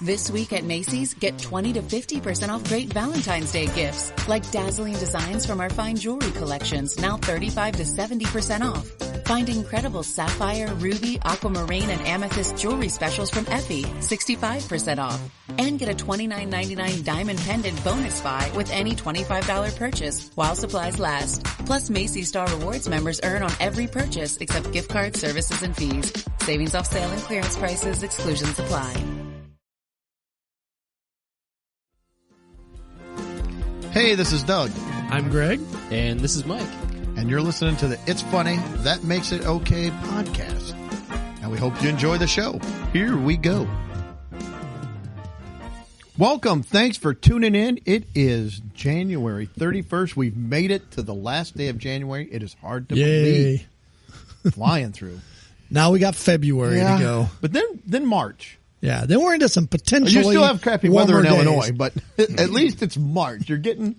This week at Macy's, get 20 to 50% off great Valentine's Day gifts, like dazzling designs from our fine jewelry collections, now 35 to 70% off. Find incredible sapphire, ruby, aquamarine, and amethyst jewelry specials from Effie, 65% off. And get a $29.99 diamond pendant bonus buy with any $25 purchase while supplies last. Plus, Macy's Star Rewards members earn on every purchase except gift cards, services, and fees. Savings off sale and clearance prices. Exclusions apply. Hey, this is Doug. I'm Greg. And this is Mike. And you're listening to the It's Funny, That Makes It Okay podcast. And we hope you enjoy the show. Here we go. Welcome. Thanks for tuning in. It is January 31st. We've made it to the last day of January. It is hard to believe. Flying through. Now we got February to go. But then March. Yeah, then we're into some potentially You still have crappy weather in days. Illinois, but at least it's March. You're getting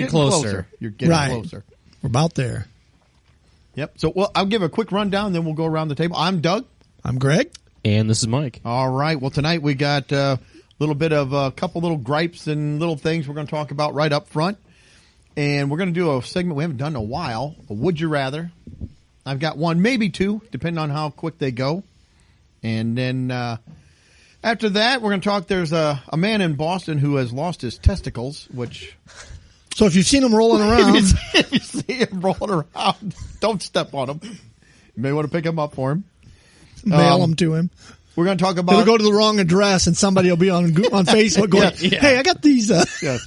closer. You're getting closer. We're about there. Yep. So, I'll give a quick rundown, then we'll go around the table. I'm Doug. I'm Greg. And this is Mike. All right. Well, tonight we got a little bit of a couple little gripes and little things we're going to talk about right up front. And we're going to do a segment we haven't done in a while, a Would You Rather. I've got one, maybe two, depending on how quick they go. And then after that, we're going to talk, there's a man in Boston who has lost his testicles, which... So if you've seen him rolling around... if you see him rolling around, don't step on him. You may want to pick him up for him. Mail them to him. We're going to talk about... He'll go to the wrong address and somebody will be on Facebook going, hey, I got these... Yes.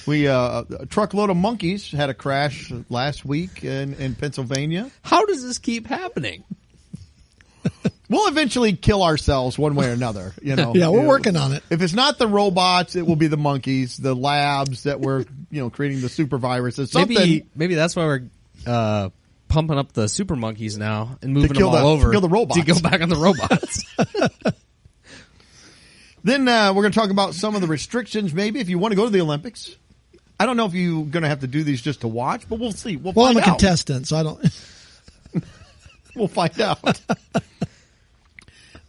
A truckload of monkeys had a crash last week in Pennsylvania. How does this keep happening? We'll eventually kill ourselves one way or another. Yeah, we're working on it. If it's not the robots, it will be the monkeys, the labs that were, creating the super viruses. Something. Maybe that's why we're pumping up the super monkeys now and moving them all To over kill the robots. To go back on the robots. Then we're going to talk about some of the restrictions. Maybe if you want to go to the Olympics. I don't know if you're going to have to do these just to watch, but we'll see. We'll find out. I'm a contestant, so I don't. We'll find out.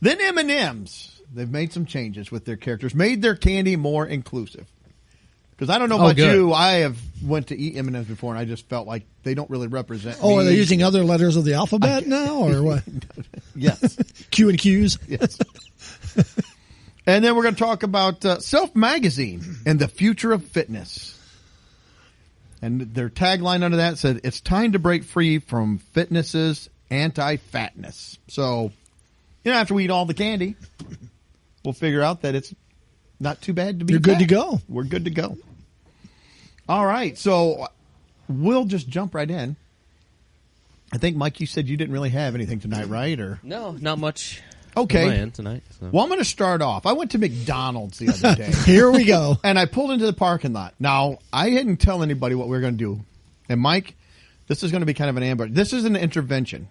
Then M&M's. They've made some changes with their characters, made their candy more inclusive. Because I don't know about you, I have went to eat M&M's before, and I just felt like they don't really represent me. Are they using other letters of the alphabet now, or what? Yes. Q and Q's? Yes. And then we're going to talk about Self Magazine and the future of fitness. And their tagline under that said, it's time to break free from fitness's anti-fatness. So, after we eat all the candy, we'll figure out that it's not too bad to be You're fat. good to go. We're good to go. All right. So, we'll just jump right in. I think, Mike, you said you didn't really have anything tonight, right? Or No, not much. Okay. Tonight. So. Well, I'm going to start off. I went to McDonald's the other day. Here we go. And I pulled into the parking lot. Now, I didn't tell anybody what we were going to do. And, Mike, this is going to be kind of an ambush. This is an intervention.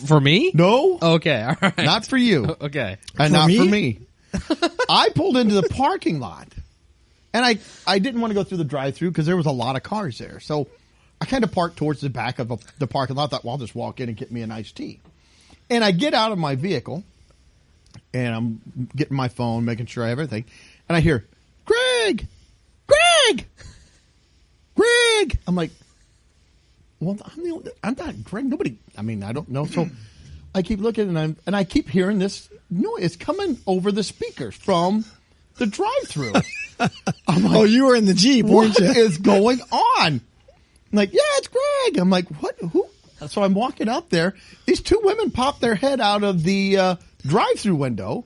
For me? No. Okay, all right. Not for you. Okay. And For not me? for me. I pulled into the parking lot. And I didn't want to go through the drive-thru because there was a lot of cars there. So I kind of parked towards the back of the parking lot. Thought, well, I'll just walk in and get me an iced tea. And I get out of my vehicle, and I'm getting my phone, making sure I have everything. And I hear, Greg! Greg! Greg! I'm like, well, I'm not Greg. Nobody, I don't know. So I keep looking, and I keep hearing this noise. It's coming over the speakers from the drive-thru. I'm like, you were in the Jeep, weren't you? what is going on? I'm like, yeah, it's Greg. I'm like, what? Who? So I'm walking up there. These two women pop their head out of the drive-through window,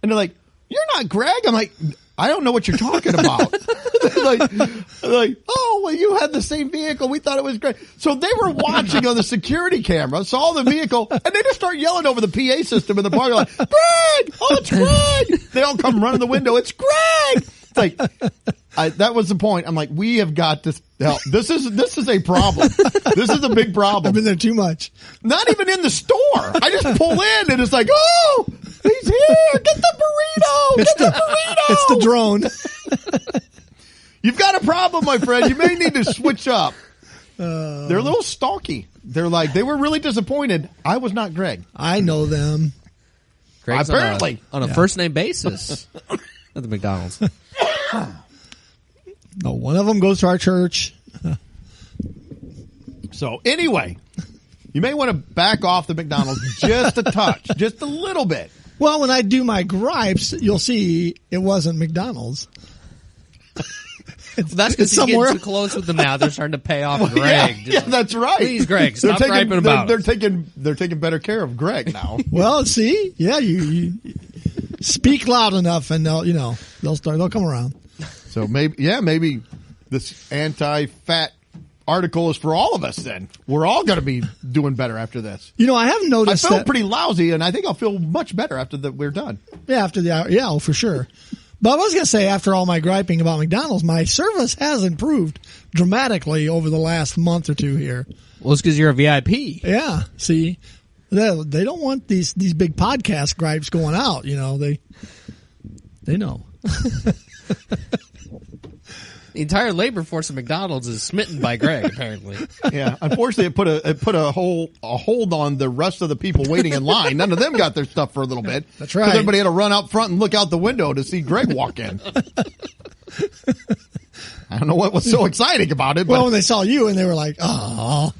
and they're like, "You're not Greg." I'm like, "I don't know what you're talking about." they're like, "Oh, well, you had the same vehicle. We thought it was Greg." So they were watching on the security camera, saw the vehicle, and they just start yelling over the PA system in the parking lot, "Greg! Oh, it's Greg!" They all come running the window. It's Greg. It's like, that was the point. I'm like, we have got to help. This is a problem. This is a big problem. I've been there too much. Not even in the store. I just pull in and it's like, oh, he's here. Get the burrito. Get the burrito. It's the drone. You've got a problem, my friend. You may need to switch up. They're a little stalky. They were really disappointed. I was not Greg. I know them. Greg's Apparently. on a first name basis at the McDonald's. No, one of them goes to our church. So anyway, you may want to back off the McDonald's just a touch, just a little bit. Well, when I do my gripes, you'll see it wasn't McDonald's. That's because he's getting too close with them now. They're starting to pay off Greg. Yeah, that's right. Please, Greg, stop griping about They're taking better care of Greg now. Well, see, yeah, you speak loud enough, and they'll come around. So maybe this anti-fat article is for all of us. Then we're all going to be doing better after this. I have noticed. I felt pretty lousy, and I think I'll feel much better after we're done. Yeah, after the hour, yeah, for sure. But I was going to say, after all my griping about McDonald's, my service has improved dramatically over the last month or two here. Well, it's because you're a VIP. Yeah, see, they don't want these big podcast gripes going out. They know. The entire labor force of McDonald's is smitten by Greg, apparently. Yeah, unfortunately, it put a hold on the rest of the people waiting in line. None of them got their stuff for a little bit. That's right. Everybody had to run out front and look out the window to see Greg walk in. I don't know what was so exciting about it. But Well, when they saw you and they were like, "Oh."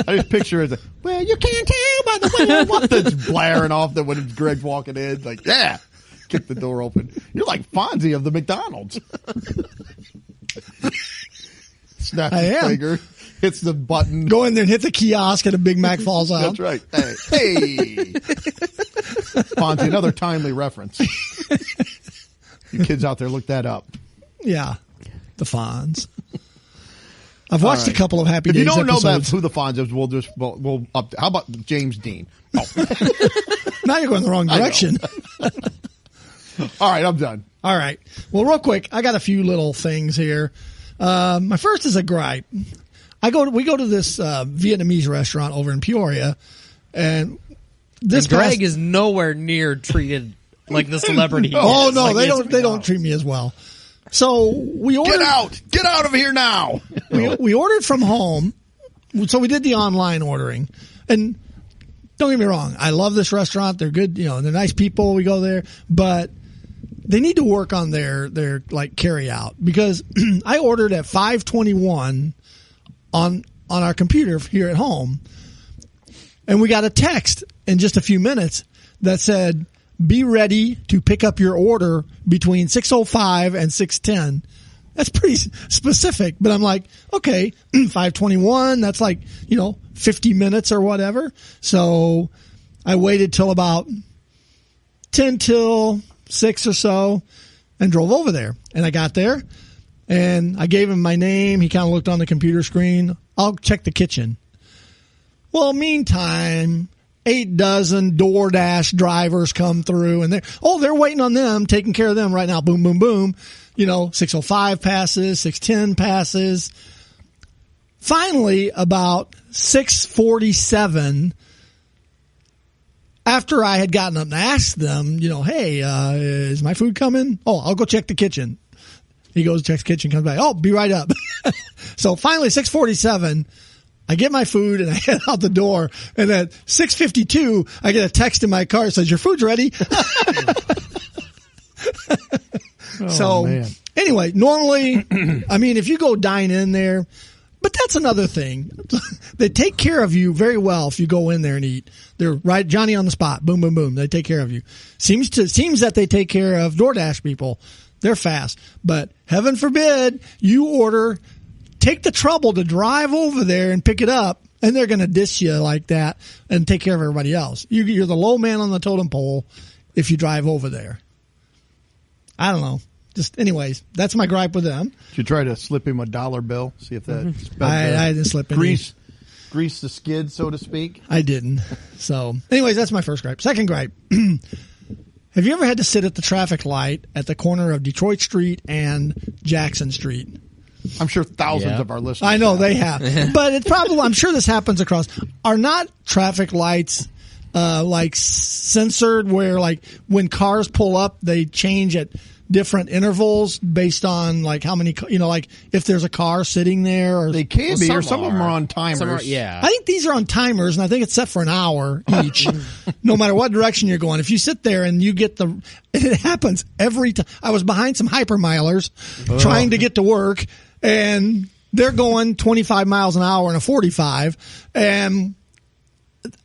I just picture it as, well, you can't tell by the window what that's blaring off that when Greg's walking in. Like, yeah, kick the door open. You're like Fonzie of the McDonald's. Snaps his finger, hits the button. Go in there and hit the kiosk and a Big Mac falls out. That's right. Hey. Fonzie, another timely reference. You kids out there, look that up. Yeah. The Fonz. I've watched a couple of Happy Days episodes. If you don't know episodes. who the Fonz is, we'll up. How about James Dean? Oh. Now you're going the wrong direction. All right, I'm done. All right. Well, real quick, I got a few little things here. My first is a gripe. We go to this Vietnamese restaurant over in Peoria, and Greg is nowhere near treated like the celebrity. He Oh is. no, Like, they don't treat me as well. So we ordered. Get out of here now. We ordered from home, so we did the online ordering, and don't get me wrong, I love this restaurant. They're good, they're nice people. We go there, but they need to work on their like carry out, because I ordered at 5:21 on our computer here at home, and we got a text in just a few minutes that said, "Be ready to pick up your order between 6:05 and 6:10." That's pretty specific, but I'm like, okay, 5:21. That's like 50 minutes or whatever. So I waited till about 10 till 6 or so and drove over there. And I got there and I gave him my name. He kind of looked on the computer screen. I'll check the kitchen. Well, meantime, 8 dozen DoorDash drivers come through and they're waiting on them, taking care of them right now. Boom, boom, boom. 6:05 passes, 6:10 passes. Finally, about 6:47, after I had gotten up and asked them, hey, is my food coming? Oh, I'll go check the kitchen. He goes, checks the kitchen, comes back. Oh, be right up. So finally, 6:47, I get my food and I head out the door. And at 6:52, I get a text in my car that says, "Your food's ready." Anyway, normally, if you go dine in there, but that's another thing. They take care of you very well if you go in there and eat. They're right, Johnny on the spot. Boom, boom, boom. They take care of you. Seems that they take care of DoorDash people. They're fast. But heaven forbid you take the trouble to drive over there and pick it up, and they're going to diss you like that and take care of everybody else. You're the low man on the totem pole if you drive over there. I don't know. Just anyways, that's my gripe with them. Did you try to slip him a $1 bill? See if that I didn't slip any. Grease the skid, so to speak. I didn't. So, anyways, that's my first gripe. Second gripe. Have you ever had to sit at the traffic light at the corner of Detroit Street and Jackson Street? I'm sure thousands of our listeners. I know they have, but I'm sure this happens across. Are not traffic lights like censored where like when cars pull up they change at different intervals based on like how many, like if there's a car sitting there or They can be, Well, or some of them are on timers. Some are, yeah. I think these are on timers, and I think it's set for an hour each, no matter what direction you're going. If you sit there and you get it happens every time. I was behind some hypermilers trying to get to work, and they're going 25 miles an hour in a 45, and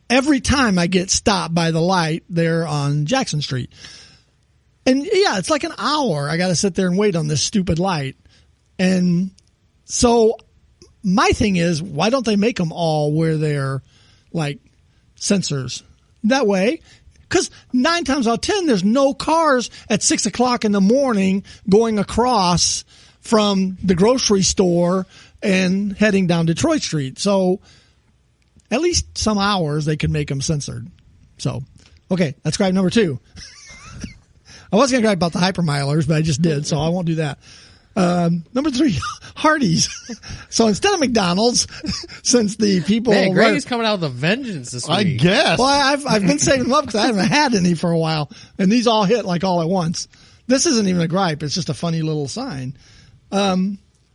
every time I get stopped by the light there on Jackson Street. And yeah, it's like an hour. I got to sit there and wait on this stupid light. And so my thing is, why don't they make them all where they're like sensors? That way, because 9 times out of 10, there's no cars at 6 o'clock in the morning going across from the grocery store and heading down Detroit Street. So at least some hours they could make them censored. So, okay, that's gripe number 2. I was going to gripe about the hypermilers, but I just did, so I won't do that. Number 3, Hardee's. So instead of McDonald's, since the people... Man, Greg's coming out with a vengeance this week. I guess. Well, I've been saving them up because I haven't had any for a while, and these all hit like all at once. This isn't even a gripe. It's just a funny little sign.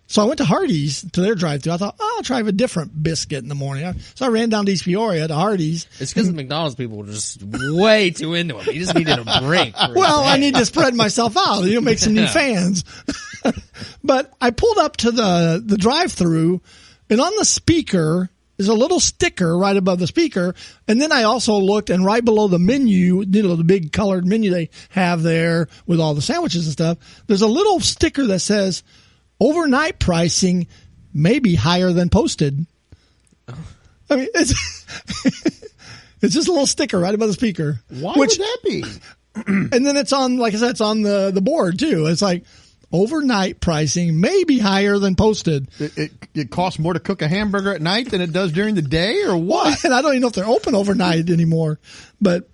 So I went to Hardee's to their drive-thru. I thought, I'll try a different biscuit in the morning. So I ran down to East Peoria to Hardee's. It's because the McDonald's people were just way too into it. You just needed a break. Well, I need to spread myself out. Make some new fans. But I pulled up to the drive-thru, and on the speaker is a little sticker right above the speaker. And then I also looked, and right below the menu, the big colored menu they have there with all the sandwiches and stuff, there's a little sticker that says, overnight pricing may be higher than posted. I mean, it's just a little sticker right above the speaker. Why would that be? And then it's on, like I said, it's on the board too. It's like overnight pricing may be higher than posted. It costs more to cook a hamburger at night than it does during the day, or what? Well, and I don't even know if they're open overnight anymore. But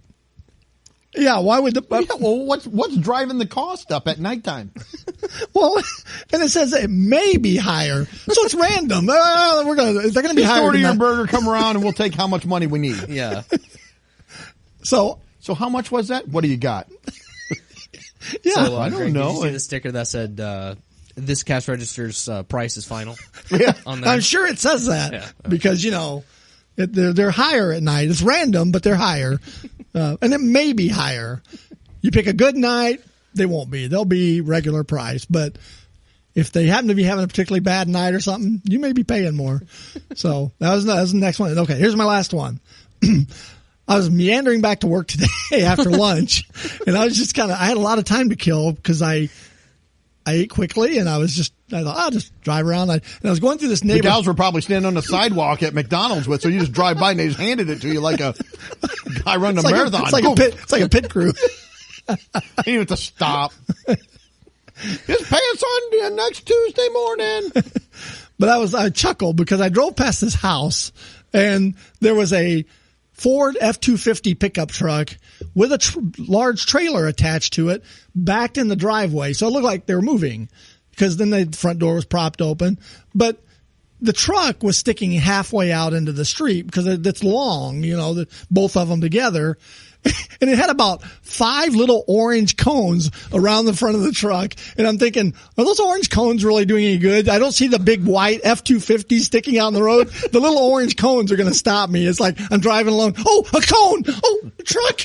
yeah, why would what's driving the cost up at nighttime? Well, and it says it may be higher, so it's random. They're going to be higher. Order than your that. burger, come around, and we'll take how much money we need. Yeah. So how much was that? What do you got? Yeah, So, I don't Greg, know. Did you see the sticker that said, this cash register's price is final? Yeah. On there? I'm sure it says that Yeah. because they're higher at night. It's random, but they're higher, and it may be higher. You pick a good night, they won't be. They'll be regular price, but if they happen to be having a particularly bad night or something, you may be paying more. So that was the next one. Okay, here's my last one. I was meandering back to work today after lunch, and I was just I had a lot of time to kill because I ate quickly, and I thought, I'll just drive around. And I was going through this The neighborhood. gals were probably standing on the sidewalk at McDonald's with, so you just drive by and they just handed it to you like a guy running a marathon. It's like a pit crew. You didn't have to stop. His pants on next Tuesday morning. But I chuckled because I drove past this house, and there was a Ford F-250 pickup truck with a large trailer attached to it, backed in the driveway. So it looked like they were moving because then the front door was propped open. But the truck was sticking halfway out into the street because it's long, both of them together. And it had about 5 little orange cones around the front of the truck. And I'm thinking, are those orange cones really doing any good? I don't see the big white F-250 sticking out in the road. The little orange cones are going to stop me. It's like I'm driving along. Oh, a cone. Oh, a truck.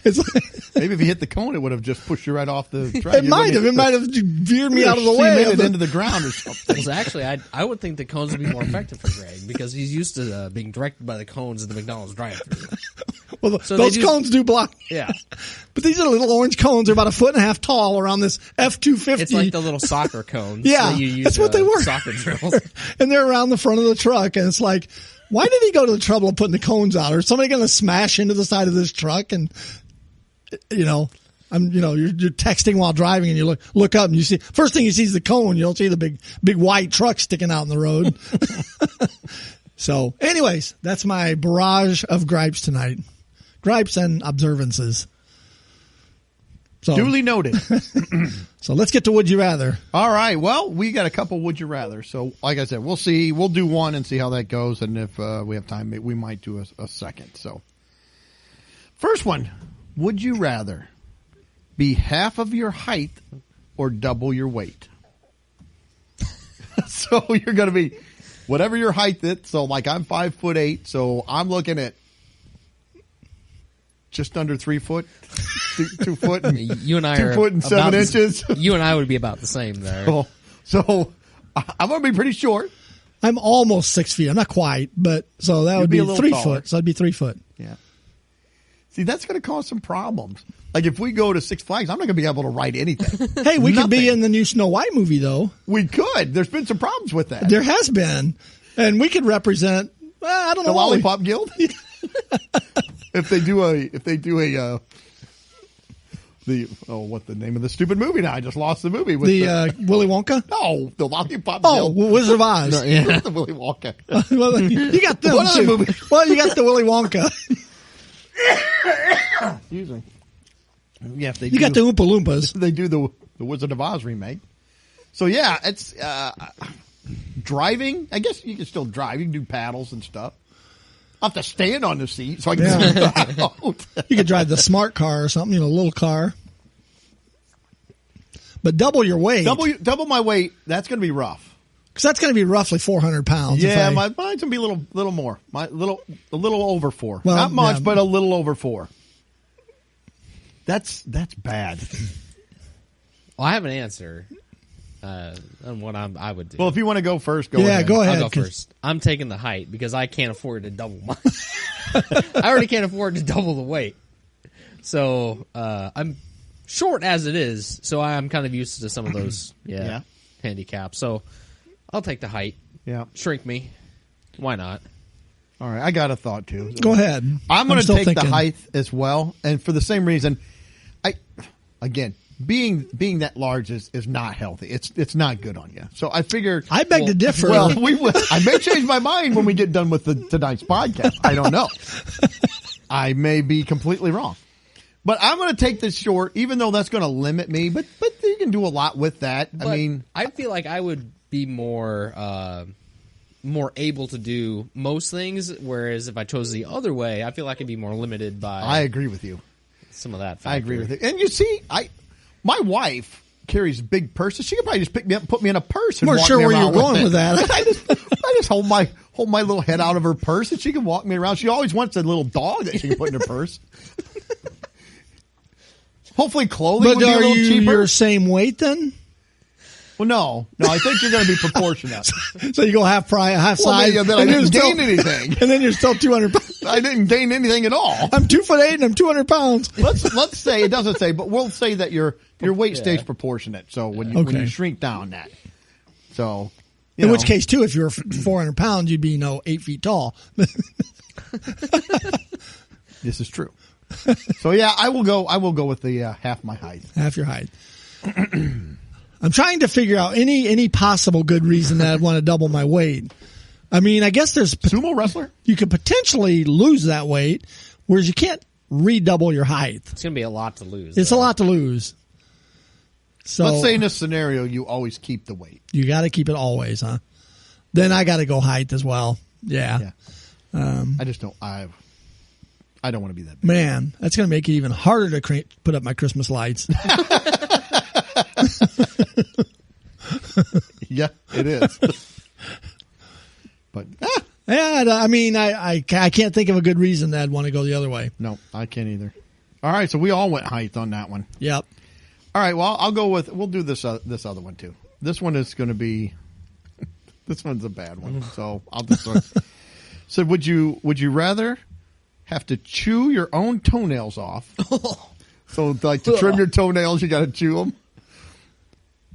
It's like, Maybe if you hit the cone, it would have just pushed you right off the track. It might have veered me out of the way. Cemented into the ground or something. Because actually, I would think the cones would be more effective for Greg because he's used to being directed by the cones in the McDonald's drive-thru. Well, So those they cones do block. Yeah. But these are little orange cones. They're about 1.5 feet tall around this F-250. It's like the little soccer cones. Yeah, that you use, that's what they were. Soccer drills. And they're around the front of the truck. And it's like, why did he go to the trouble of putting the cones out? Or is somebody going to smash into the side of this truck? And, you're texting while driving and you look up and you see, first thing you see is the cone. You don't see the big white truck sticking out in the road. So anyways, that's my barrage of gripes tonight. Gripes and observances. So, Duly noted. So let's get to Would You Rather. All right. Well, we got a couple Would You Rather. So like I said, we'll see. We'll do one and see how that goes. And if we have time, we might do a second. So first one, would you rather be half of your height or double your weight. So you're going to be whatever your height is. So like I'm 5'8", so I'm looking at just under 3 foot, 2 foot, and You and I 2 are foot and 7 about inches. You and I would be about the same there. So I'm going to be pretty short. I'm almost 6 feet. I'm not quite, but so that would be be a little 3 taller. foot. So I'd be 3 foot. Yeah. See, that's going to cause some problems. Like if we go to Six Flags, I'm not going to be able to ride anything. Hey, we could be Nothing. in the new Snow White movie, though. We could. There's been some problems with that. There has been, and we could represent. I don't know. The Lollipop Guild. If they do what the name of the stupid movie now? I just lost the movie with the Willy Wonka. no, the Lollipop Oh, Guild. Wizard of Oz. No, yeah, the Willy Wonka. Well, you got them What other too. movie? Well, you got the Willy Wonka. Excuse me. Yeah, if they You got the Oompa Loompas. they do the Wizard of Oz remake. So yeah, it's driving. I guess you can still drive. You can do paddles and stuff. I'll have to stand on the seat so I can see the out. You could drive the smart car or something, a little car. But double your weight. Double my weight. That's going to be rough. Because that's going to be roughly 400 pounds. Yeah, mine's going to be a little more. A little over 4. Well, Not much, yeah. but a little over 4. That's bad. Well, I have an answer on what I would do. Well, if you want to go first, go Yeah, ahead. go ahead. I'll go first. I'm taking the height because I can't afford to double mine. I already can't afford to double the weight. So I'm short as it is, so I'm kind of used to some of those Yeah. handicaps. So I'll take the height. Yeah. Shrink me. Why not? All right. I got a thought, too. Go ahead. I'm going to still take thinking. the height as well. And for the same reason, being that large is not healthy. It's not good on you. So I figured. I beg to differ. Well, I may change my mind when we get done with tonight's podcast. I don't know. I may be completely wrong. But I'm going to take this short, even though that's going to limit me. But you can do a lot with that. But I feel like I would be more able to do most things, whereas if I chose the other way, I feel like I'd be more limited by. I agree with you. Some of that factor. I agree with it. And you see, my wife carries big purses. She could probably just pick me up and put me in a purse. And I'm walk sure me where around you're going it. with that. I just hold my little head out of her purse and she can walk me around. She always wants a little dog that she can put in her purse. Hopefully clothing But would be a are little you cheaper. your same weight then? Well, no, I think you're going to be proportionate. So you go half size. Well, then I and you're didn't gain still- anything. And then you're still 200 pounds. I didn't gain anything at all. I'm 2'8" and I'm 200 pounds. Let's say it doesn't say, but we'll say that your weight stays proportionate. So when you Okay. shrink down that, so In which case, too, if you were 400 pounds, you'd be 8 feet tall. this is true. So yeah, I will go with the half my height. Half your height. I'm trying to figure out any possible good reason that I'd want to double my weight. I mean, I guess there's Sumo wrestler? you could potentially lose that weight, whereas you can't redouble your height. It's going to be a lot to lose. It's a lot to lose. So Let's say in this scenario, you always keep the weight. you got to keep it always, huh? Then I got to go height as well. Yeah. I just don't. I don't want to be that big. Man, that's going to make it even harder to put up my Christmas lights. Yeah, it is. But Yeah, I mean, I can't think of a good reason that I'd want to go the other way. no, I can't either. All right, so we all went height on that one. Yep. All right, well, I'll go with. We'll do this other one too. This one is going to be. This one's a bad one, so I'll just. So would you rather have to chew your own toenails off? So like to trim your toenails, you got to chew them,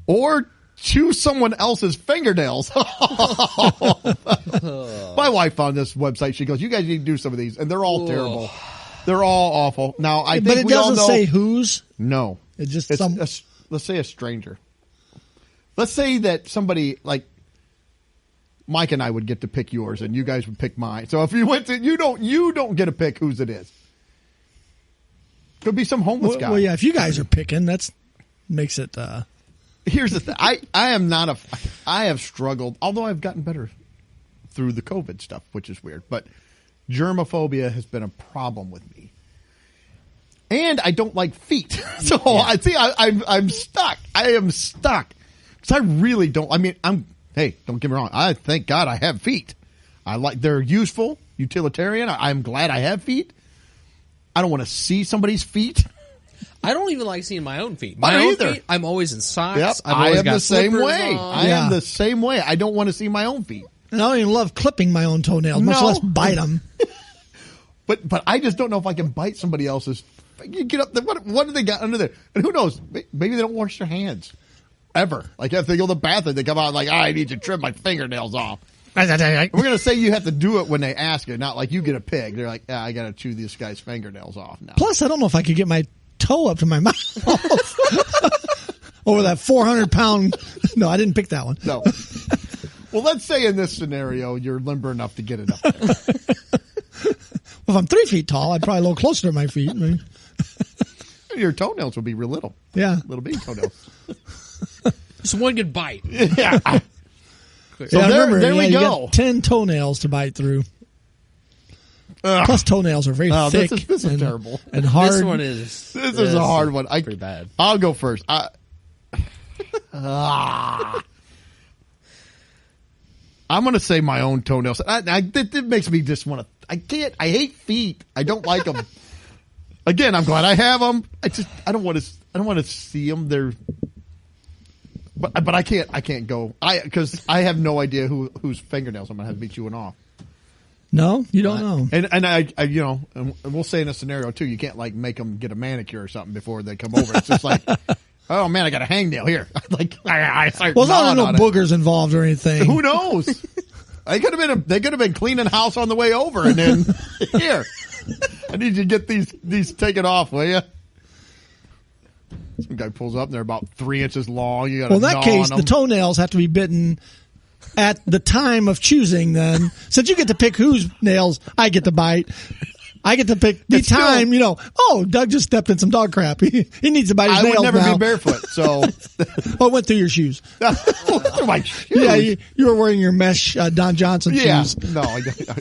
or chew someone else's fingernails. My wife found this website. She goes, "You guys need to do some of these," and they're all terrible. They're all awful. Now I think But it we all doesn't know. say whose. No, It's just it's some. let's say a stranger. Let's say that somebody like Mike and I would get to pick yours, and you guys would pick mine. So if you went to, you don't get to pick whose it is. Could be some homeless guy. Well, yeah, if you guys are picking, that's makes it. Here's the thing. I have struggled, although I've gotten better through the COVID stuff, which is weird. But germophobia has been a problem with me. And I don't like feet. So I see I'm stuck. I am stuck. Because I really don't. I mean, hey, don't get me wrong. I thank God I have feet. They're useful, utilitarian. I'm glad I have feet. I don't want to see somebody's feet. I don't even like seeing my own feet. I My don't own either. feet, I'm always in socks. Yep, I've I always am got the same slippers way. on. I am the same way. I don't want to see my own feet. And I don't even love clipping my own toenails, much No. less bite them. But I just don't know if I can bite somebody else's. You get up there. What do they got under there? And who knows? Maybe they don't wash their hands ever. Like if they go to the bathroom, they come out like, I need to trim my fingernails off. We're gonna say you have to do it when they ask you, not like you get a pig. They're like, I got to chew this guy's fingernails off now. Plus, I don't know if I could get my toe up to my mouth over that 400-pound. No, I didn't pick that one. No. Well, let's say in this scenario, you're limber enough to get it up there. Well, if I'm 3 feet tall, I'd probably a little closer to my feet. Your toenails would be real little. Yeah. Little bitty toenails. Just one good bite. Yeah. So Yeah, there remember, we you go. got 10 toenails to bite through. Plus, toenails are very Oh, thick this is terrible. and hard. This one is. This is a hard one. Pretty bad. I'll go first. I'm going to say my own toenails. It makes me just want to. I can't. I hate feet. I don't like them. Again, I'm glad I have them. I don't want to. I don't want to see them. But I can't. I can't go. Because I have no idea whose fingernails I'm going to have to be chewing off. No, you don't know. And I and we'll say in a scenario too, you can't like make them get a manicure or something before they come over. It's just like, oh man, I got a hangnail here. Like I start Well, there's no gnawing on it. boogers involved or anything. Who knows? They could have been cleaning house on the way over, and then here, I need you to get these taken off, will you? Some guy pulls up, and they're about 3 inches long. You got Well, in that case, the toenails have to be bitten at the time of choosing. Then, since you get to pick whose nails I get to bite, I get to pick the time. Doug just stepped in some dog crap. He needs to bite his I nails would never now. be barefoot, so Oh, it went through your shoes. through my shoes. Yeah, you were wearing your mesh Don Johnson Yeah, shoes. no,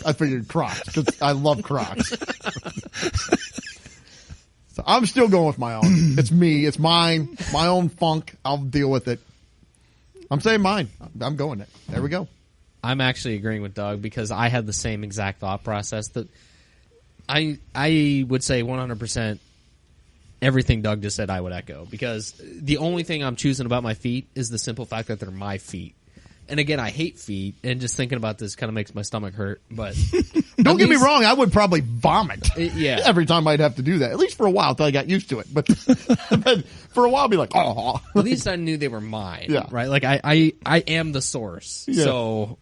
I figured Crocs because I love Crocs. So I'm still going with my own. It's me. It's mine. My own funk. I'll deal with it. I'm saying mine. I'm going it. There we go. I'm actually agreeing with Doug because I had the same exact thought process. That I would say 100% everything Doug just said I would echo, because the only thing I'm choosing about my feet is the simple fact that they're my feet. And again, I hate feet, and just thinking about this kind of makes my stomach hurt. But Don't get me wrong. I would probably vomit yeah. every time I'd have to do that, at least for a while until I got used to it. But for a while, I'd be like, oh. At least I knew they were mine. Yeah. Right? Like I am the source. Yeah. So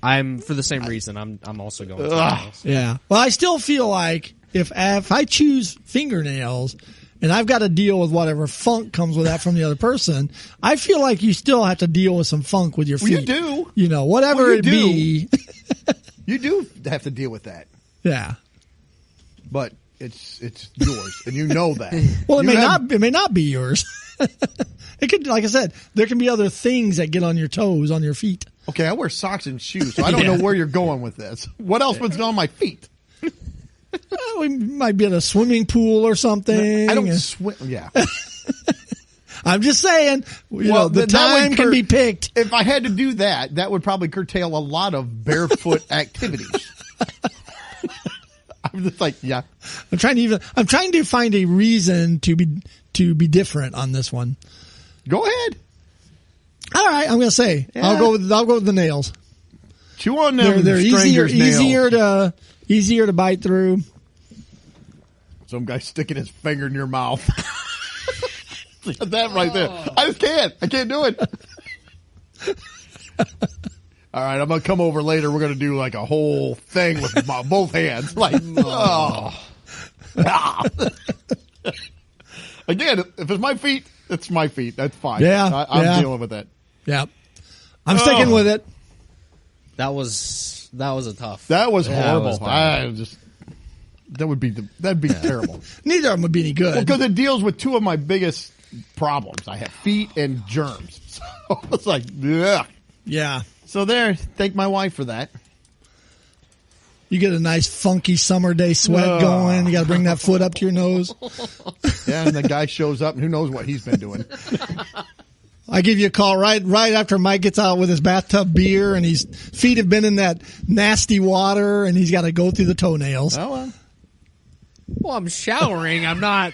I'm, for the same reason, I'm also going with toenails. Yeah. Well, I still feel like if I choose fingernails and I've got to deal with whatever funk comes with that from the other person, I feel like you still have to deal with some funk with your feet. Well, you do. Whatever Well, you it do. be. You do have to deal with that. Yeah. But it's yours, and you know that. Well, You it may not be yours. It could, like I said, there can be other things that get on your toes, on your feet. Okay, I wear socks and shoes, so I don't know where you're going with this. What else was on my feet? We might be at a swimming pool or something. I don't swim. Yeah. I'm just saying, the that time would can be picked. If I had to do that, that would probably curtail a lot of barefoot activities. I'm just like, yeah. I'm trying to find a reason to be different on this one. Go ahead. All right, I'm going to say I'll go with the nails. Chew on them. They're strangers' nails. easier to bite through. Some guy sticking his finger in your mouth. That right there. I just can't. I can't do it. All right, I'm going to come over later. We're going to do like a whole thing with both hands. Like, oh. Again, if it's my feet, it's my feet. That's fine. Yeah, I'm dealing with that. Yeah. I'm sticking with it. That was a tough. That was Yeah, horrible. it was hard. That'd be terrible. Neither of them would be any good. Because it deals with two of my biggest problems. I have feet and germs. So it's like, ugh. Yeah. So there, thank my wife for that. You get a nice funky summer day sweat going. You got to bring that foot up to your nose. Yeah, and the guy shows up, and who knows what he's been doing. I give you a call right after Mike gets out with his bathtub beer, and his feet have been in that nasty water, and he's got to go through the toenails. Oh, Well, I'm showering. I'm not.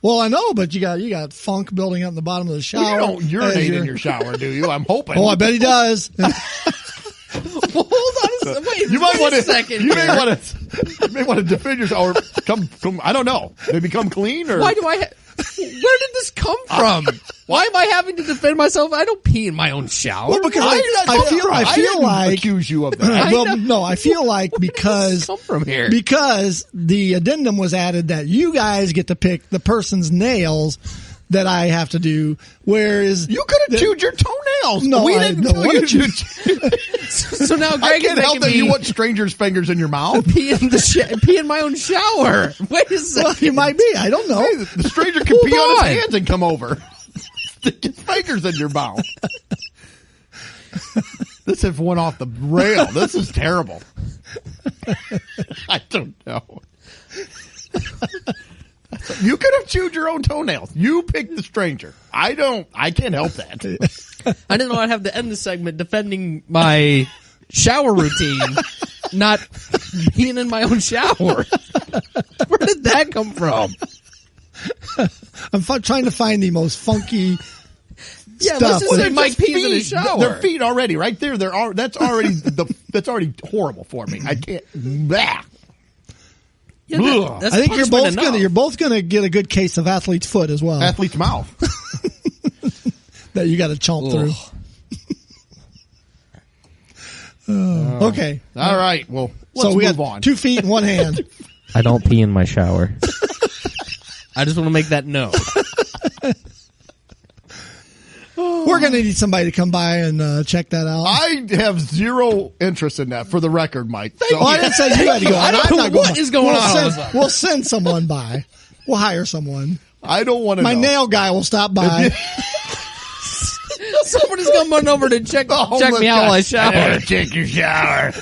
Well, I know, but you got funk building up in the bottom of the shower. well, you don't urinate in your shower, do you? I'm hoping. Oh, I bet he does. Well, hold on. Wait, You might wait want a to. second. You here. may want to defend yourself, or come. I don't know. They become clean, or Why do I? Where did this come from? Why am I having to defend myself? I don't pee in my own shower. Well, because I I feel didn't like accuse you of that. well, no, I feel like because come from here? because the addendum was added that you guys get to pick the person's nails that I have to do, whereas You could have chewed your toenails. No, we I didn't don't tell wanna you. chew. So now I Greg is can't help making that me you want strangers' fingers in your mouth. pee in my own shower. Wait a second. well, you might be. I don't know. Hey, the stranger can Hold pee on on. his hands and come over. Stick his fingers in your mouth. This has went off the rail. This is terrible. I don't know. You could have chewed your own toenails. You picked the stranger. I can't help that. I didn't know I'd have to end the segment defending my shower routine, not being in my own shower. Where did that come from? I'm trying to find the most funky Yeah, stuff. let's just say They're Mike just pees in his feet. shower. Their feet already right there. That's already horrible for me. I can't. Blah. Yeah, that's I think you're punishment both gonna get a good case of athlete's foot as well. Athlete's mouth. That you got to chomp through. Okay. All right. Well, let's So we move got on. 2 feet and 1 hand. I don't pee in my shower. I just want to make that known. We're gonna need somebody to come by and check that out. I have zero interest in that, for the record, Mike. So, I didn't say you had to go. I don't I'm know not what by. is going on all of a Send, sudden. we'll send someone by. We'll hire someone. I don't want to My know. nail guy will stop by. Somebody's going to run over to check homeless me out while I guy. shower. Check your shower.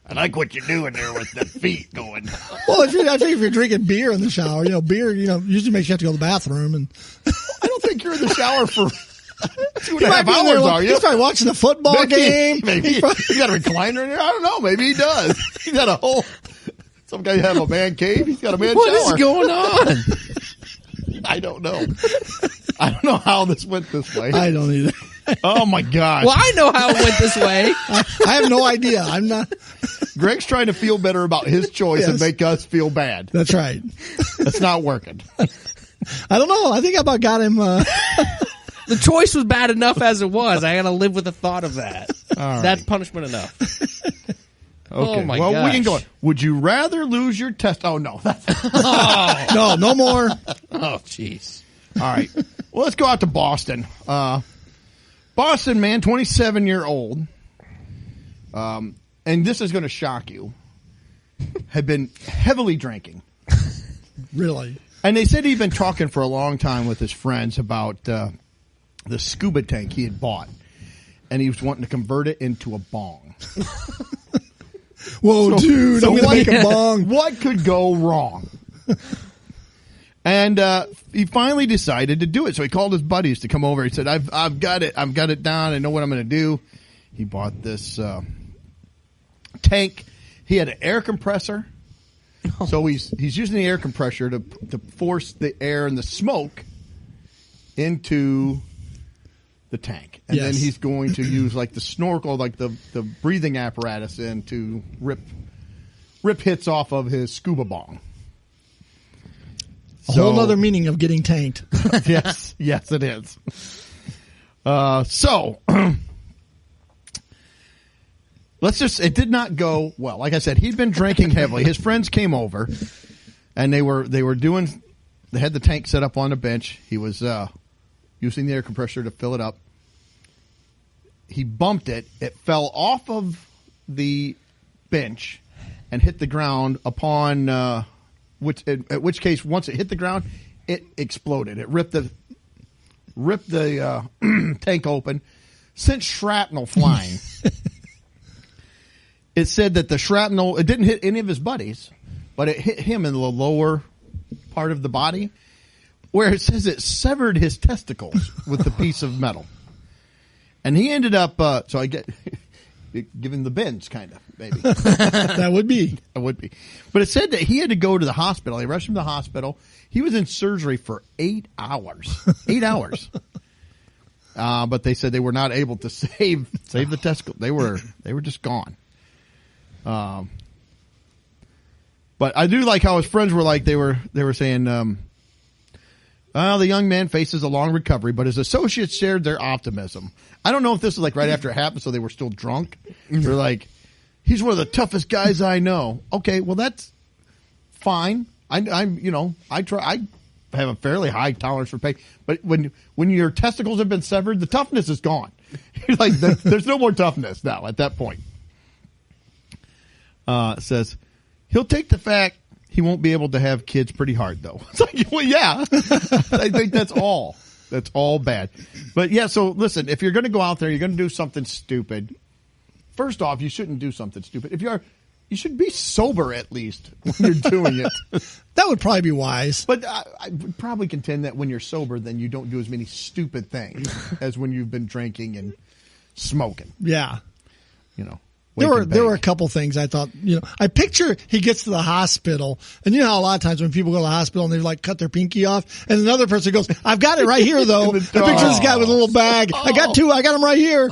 I like what you're doing there with the feet going. Well, I think if you're drinking beer in the shower, beer, usually makes you have to go to the bathroom. And I don't think you're in the shower for 2.5 be in there, hours, are you? He's probably watching a football game. Maybe he got a recliner in there. I don't know. Maybe he does. He's got a whole. Some guy have a man cave. He's got a man What shower. is going on? I don't know. I don't know how this went this way. I don't either. Oh my gosh. Well, I know how it went this way. I have no idea. I'm not. Greg's trying to feel better about his choice and Yes. make us feel bad. That's right. That's not working. I don't know. I think I about got him. The choice was bad enough as it was. I got to live with the thought of that. right. That's punishment enough. Okay. Oh my well, we can gosh. go. Would you rather lose your test? Oh no. No more. Oh, jeez. All right. Well, let's go out to Boston. Boston man, 27-year-old. And this is going to shock you. Had been heavily drinking. Really? And they said he'd been talking for a long time with his friends about the scuba tank he had bought. And he was wanting to convert it into a bong. Whoa, dude! I'm gonna make a bong. What could go wrong? And he finally decided to do it. So he called his buddies to come over. He said, I've got it. I've got it down. I know what I'm going to do. He bought this tank. He had an air compressor. So he's using the air compressor to force the air and the smoke into the tank. And then Yes. he's going to use like the snorkel, like the breathing apparatus in to rip hits off of his scuba bong. A whole other meaning of getting tanked. Yes, it is. So it did not go well. Like I said, he'd been drinking heavily. His friends came over and they had the tank set up on the bench. He was using the air compressor to fill it up. He bumped it. It fell off of the bench and hit the ground upon at which case, once it hit the ground, it exploded. It ripped the tank open, sent shrapnel flying. it said that the shrapnel, it didn't hit any of his buddies, but it hit him in the lower part of the body, where it says it severed his testicles with the piece of metal. And he ended up, so I get giving the bends, kind of, maybe. That would be. It would be. But it said that he had to go to the hospital. They rushed him to the hospital. He was in surgery for 8 hours. 8 hours. But they said they were not able to save the testicle. They were just gone. But I do like how his friends were like, they were saying, the young man faces a long recovery, but his associates shared their optimism. I don't know if this is like right after it happened, so they were still drunk. They're like, he's one of the toughest guys I know. Okay, well that's fine. I have a fairly high tolerance for pain, but when your testicles have been severed, the toughness is gone. You're like, there's no more toughness now at that point. It says he'll take the fact he won't be able to have kids pretty hard, though. It's like, well, yeah, I think that's all. That's all bad. But yeah, so listen, if you're going to go out there, you're going to do something stupid. First off, you shouldn't do something stupid. If you should be sober at least when you're doing it. That would probably be wise. But I would probably contend that when you're sober, then you don't do as many stupid things as when you've been drinking and smoking. Yeah. There were a couple things I thought, I picture he gets to the hospital, and how a lot of times when people go to the hospital and they like cut their pinky off, and another person goes, I've got it right here though. I picture this guy with a little bag. I got him right here.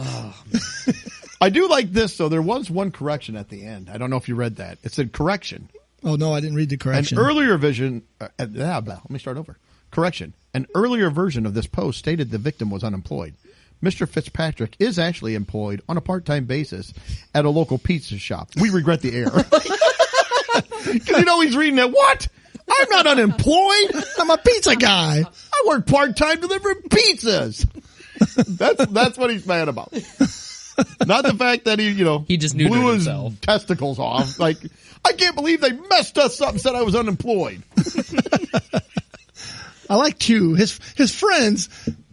I do like this though. There was one correction at the end. I don't know if you read that. It said correction. Oh no, I didn't read the correction. An earlier version, let me start over. Correction. An earlier version of this post stated the victim was unemployed. Mr. Fitzpatrick is actually employed on a part-time basis at a local pizza shop. We regret the error. Because he's reading that. What? I'm not unemployed. I'm a pizza guy. I work part-time delivering pizzas. That's what he's mad about. Not the fact that he just blew his testicles off. Like, I can't believe they messed us up and said I was unemployed. I like too his friends.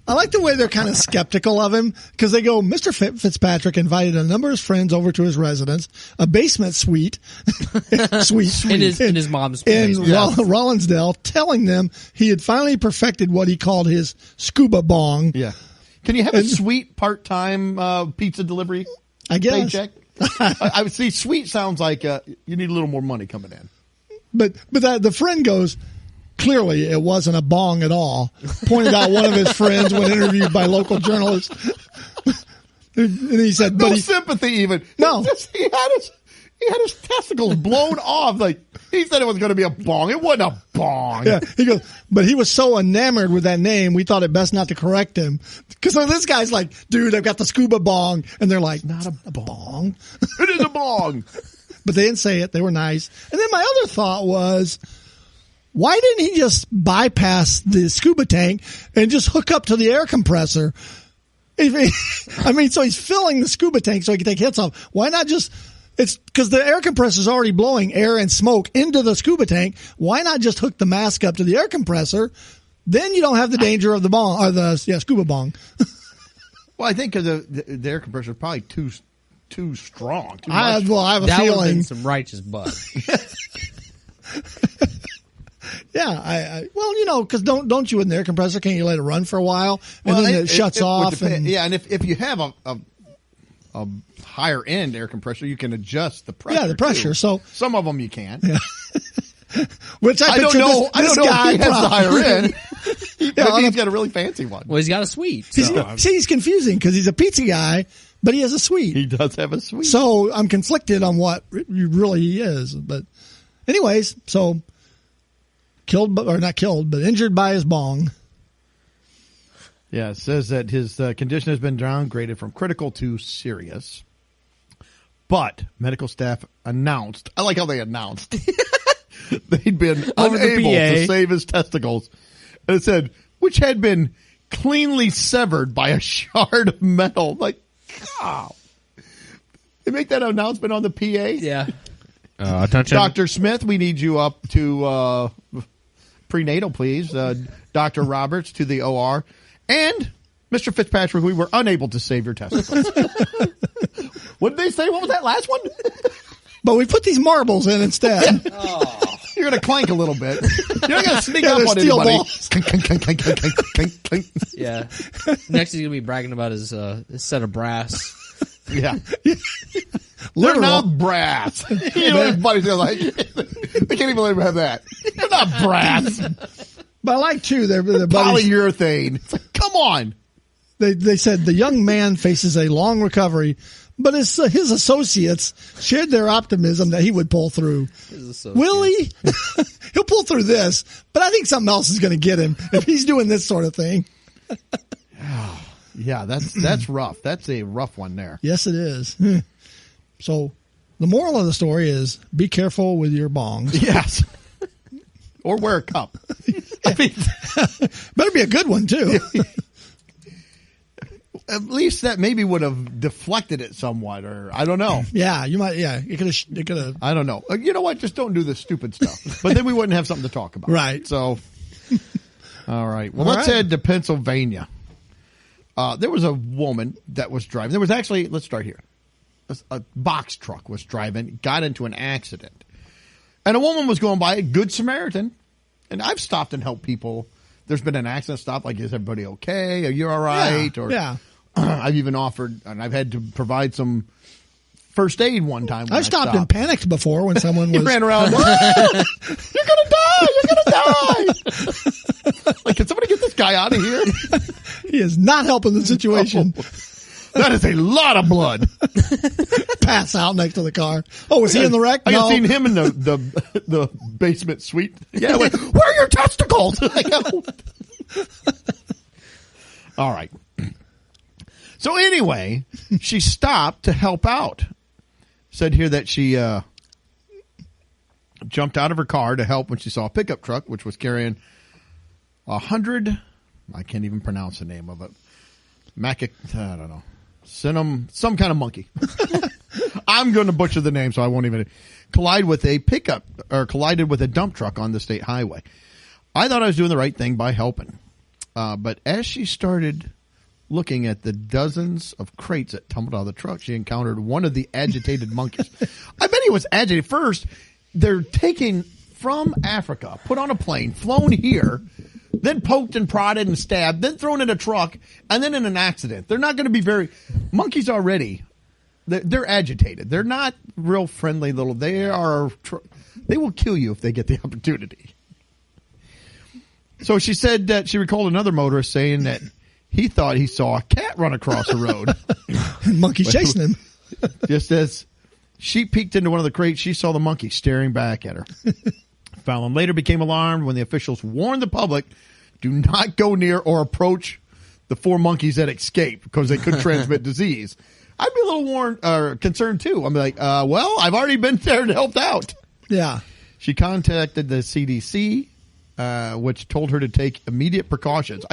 I like the way they're kind of skeptical of him because they go, Mr. Fitzpatrick invited a number of his friends over to his residence, a basement suite, in his mom's place. In Rollinsdale, telling them he had finally perfected what he called his Scuba bong. Yeah. Can you have a sweet part-time pizza delivery paycheck? I would see sweet sounds like you need a little more money coming in. But the friend goes, clearly, it wasn't a bong at all. Pointed out one of his friends when interviewed by local journalists. And he said, "No sympathy, even. No, he had his testicles blown off. Like he said, it was going to be a bong. It wasn't a bong." Yeah, he goes, but he was so enamored with that name, we thought it best not to correct him because this guy's like, "Dude, I've got the Scuba bong," and they're like, "Not a bong. It is a bong." But they didn't say it. They were nice. And then my other thought was, why didn't he just bypass the scuba tank and just hook up to the air compressor? So he's filling the scuba tank so he can take hits off. Why not just, it's because the air compressor is already blowing air and smoke into the scuba tank. Why not just hook the mask up to the air compressor? Then you don't have the danger of the bong or the scuba bong. Well, I think because the air compressor is probably too strong. I have a that feeling. That would have been some righteous bug. Yeah, because don't you with an air compressor, can't you let it run for a while and then it shuts off? Yeah, and if you have a higher end air compressor, you can adjust the pressure. Yeah, the pressure. Too. So some of them you can. Yeah. Which I don't know. I don't know guy if he has the higher end. Maybe he's got a really fancy one. Well, he's got a suite. He's confusing because he's a pizza guy, but he has a suite. He does have a suite. So I'm conflicted on what really he is. But anyways, so not killed, but injured by his bong. Yeah, it says that his condition has been downgraded from critical to serious. But medical staff announced, I like how they announced, they'd been unable to save his testicles. And it said, which had been cleanly severed by a shard of metal. Like, wow. They make that announcement on the PA? Yeah. Dr. Smith, we need you up to prenatal, please. Dr. Roberts to the OR. And Mr. Fitzpatrick, we were unable to save your testicles. What did they say? What was that last one? But we put these marbles in instead. You're going to clank a little bit. You're not going to sneak up they're on steel anybody. balls. Clink, clink, clink, clink, clink, clink, clink, clink. Yeah. Next, he's gonna be bragging about his set of brass. Yeah. They're Literal. not brass. You know, his buddies are like, they can't even let him have that. They're not brass. But I like, too, their buddies. Polyurethane. It's like, come on. They said the young man faces a long recovery, but his associates shared their optimism that he would pull through. Will he? He'll pull through this, but I think something else is going to get him if he's doing this sort of thing. Yeah, that's rough. That's a rough one there. Yes, it is. So the moral of the story is be careful with your bongs. Yes. Or wear a cup. I mean, Better be a good one, too. at least that maybe would have deflected it somewhat, or I don't know. Yeah, you might. Yeah, it could have. I don't know. You know what? Just don't do this stupid stuff. But then we wouldn't have something to talk about. Right. So, all right. Well, All let's right. head to Pennsylvania. There was a woman that was driving. There was actually, let's start here. A box truck was driving, got into an accident. And a woman was going by, a good Samaritan. And I've stopped and helped people. There's been an accident, stop, like, is everybody okay? Are you all right? Yeah, Or yeah. I've even offered, and I've had to provide some first aid one time. When I've stopped and panicked before when someone was. ran around. You're gonna die! You're gonna die! Like, can somebody get this guy out of here? He is not helping the situation. That is a lot of blood. Pass out next to the car. Oh, was he in the wreck? I No. got seen him in the basement suite. Yeah, like, where are your testicles? Like, oh. All right. So anyway, she stopped to help out. Said here that she jumped out of her car to help when she saw a pickup truck, which was carrying 100. I can't even pronounce the name of it. I don't know. Some kind of monkey. I'm going to butcher the name, so I won't even collided with a dump truck on the state highway. I thought I was doing the right thing by helping. But as she started looking at the dozens of crates that tumbled out of the truck, she encountered one of the agitated monkeys. I bet he was agitated. First, they're taken from Africa, put on a plane, flown here, then poked and prodded and stabbed, then thrown in a truck, and then in an accident. They're not going to be monkeys already. They're agitated. They're not real friendly little. They will kill you if they get the opportunity. So she said that she recalled another motorist saying that he thought he saw a cat run across the road. Monkey's chasing him. Just as she peeked into one of the crates, she saw the monkey staring back at her. Fallon later became alarmed when the officials warned the public, do not go near or approach the 4 monkeys that escaped because they could transmit disease. I'd be a little concerned too. I'm like, well, I've already been there and helped out. Yeah. She contacted the CDC, which told her to take immediate precautions.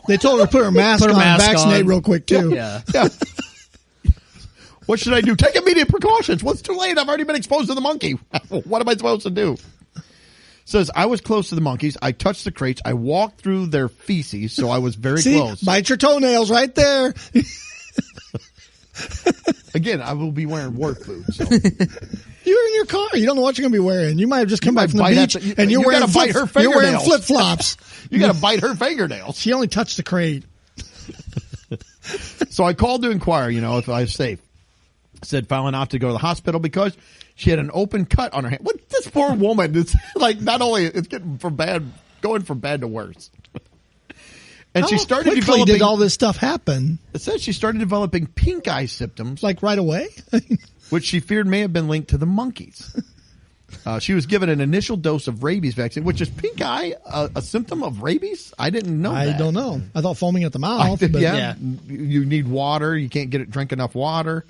They told her to put her mask on and vaccinate real quick too. Yeah. Yeah. What should I do? Take immediate precautions. What's too late? I've already been exposed to the monkey. What am I supposed to do? Says, I was close to the monkeys. I touched the crates. I walked through their feces, so I was very close. Bite your toenails right there. Again, I will be wearing work boots. So. You're in your car. You don't know what you're going to be wearing. You might have just come back from the bite beach at and you're wearing bite her fingernails. You're wearing flip flops. You got to bite her fingernails. She only touched the crate. So I called to inquire, if I was safe. Said Fallon out to go to the hospital because she had an open cut on her hand. What, this poor woman is like, not only it's going from bad to worse. And she started quickly developing. Did all this stuff happen? It says she started developing pink eye symptoms, Like right away? which she feared may have been linked to the monkeys. She was given an initial dose of rabies vaccine, which is pink eye a symptom of rabies? I didn't know that. I don't know. I thought foaming at the mouth. But Yeah. You need water. You can't drink enough water.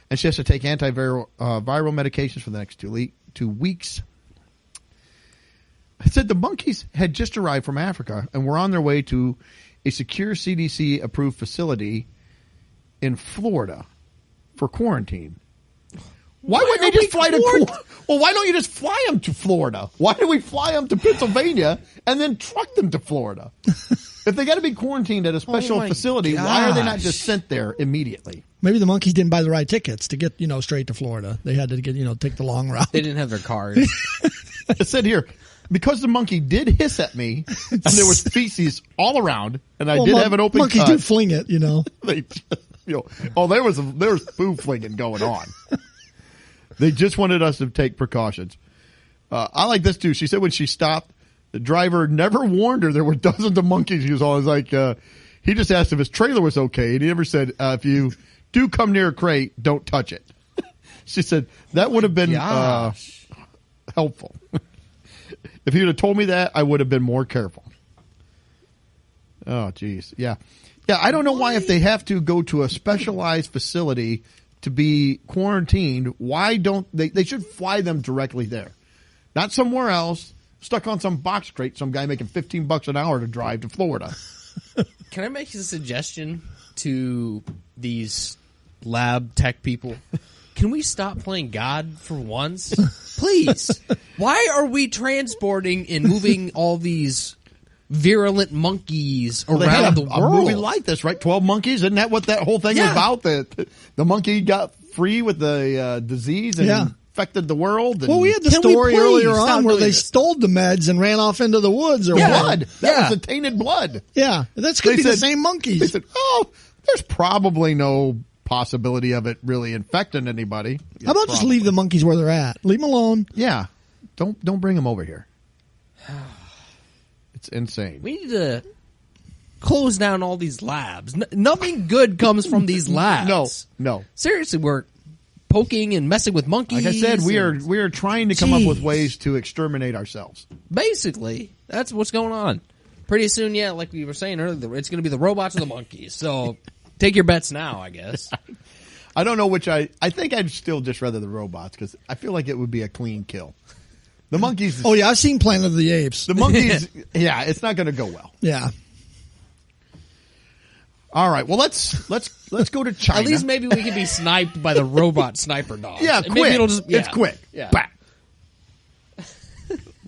And she has to take antiviral viral medications for the next 2 weeks. It said the monkeys had just arrived from Africa and were on their way to a secure CDC-approved facility in Florida for quarantine Why wouldn't they just fly to? Well, why don't you just fly them to Florida? Why do we fly them to Pennsylvania and then truck them to Florida? If they got to be quarantined at a special facility, why are they not just sent there immediately? Maybe the monkeys didn't buy the right tickets to get, straight to Florida. They had to get, take the long route. They didn't have their cards. It said here, because the monkey did hiss at me and there was feces all around and I did have an open monkeys cut. do fling it, They there was poo flinging going on. They just wanted us to take precautions. I like this too. She said when she stopped, the driver never warned her there were dozens of monkeys. He was always like, he just asked if his trailer was okay. And he never said, if you do come near a crate, don't touch it. She said that would have been helpful. If he would have told me that, I would have been more careful. Oh, geez. Yeah. Yeah, I don't know why if they have to go to a specialized facility to be quarantined, why don't they should fly them directly there. Not somewhere else, stuck on some box crate, some guy making $15 an hour to drive to Florida. Can I make a suggestion to these lab tech people? Can we stop playing God for once? Please. Why are we transporting and moving all these virulent monkeys around the world? A movie like this, right? 12 Monkeys. Isn't that what that whole thing was about? The monkey got free with the disease and infected the world. Well, we had the story earlier on where they stole the meds and ran off into the woods. Or blood. That was the tainted blood. Yeah, that's could be the same monkeys. They said, there's probably no possibility of it really infecting anybody. How about just leave the monkeys where they're at? Leave them alone. Yeah. Don't bring them over here. It's insane. We need to close down all these labs. Nothing good comes from these labs. No. Seriously, we're poking and messing with monkeys. Like I said, we are trying to come up with ways to exterminate ourselves. Basically, that's what's going on. Pretty soon, like we were saying earlier, it's going to be the robots or the monkeys. So take your bets now, I guess. I don't know which I think I'd still just rather the robots because I feel like it would be a clean kill. The monkeys. Oh yeah, I've seen Planet of the Apes. The monkeys. Yeah, it's not going to go well. Yeah. All right. Well, let's go to China. At least maybe we can be sniped by the robot sniper dogs. Yeah, and quick. Maybe it'll just, It's quick. Yeah. Bah.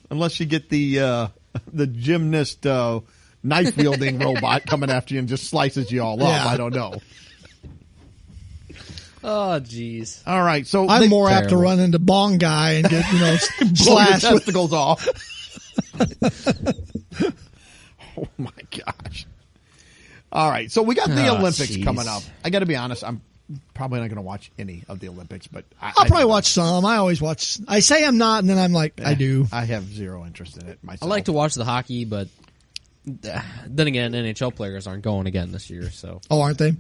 Unless you get the gymnast knife wielding robot coming after you and just slices you all up. I don't know. Oh, jeez. All right, so I'm more apt to run into Bong Guy and get slashed with testicles off. Oh my gosh! All right, so we got the Olympics coming up. I got to be honest, I'm probably not going to watch any of the Olympics, but I'll probably watch some. I always watch. I say I'm not, and then I'm like, I do. I have zero interest in it myself. I like to watch the hockey, but then again, NHL players aren't going again this year. So aren't they?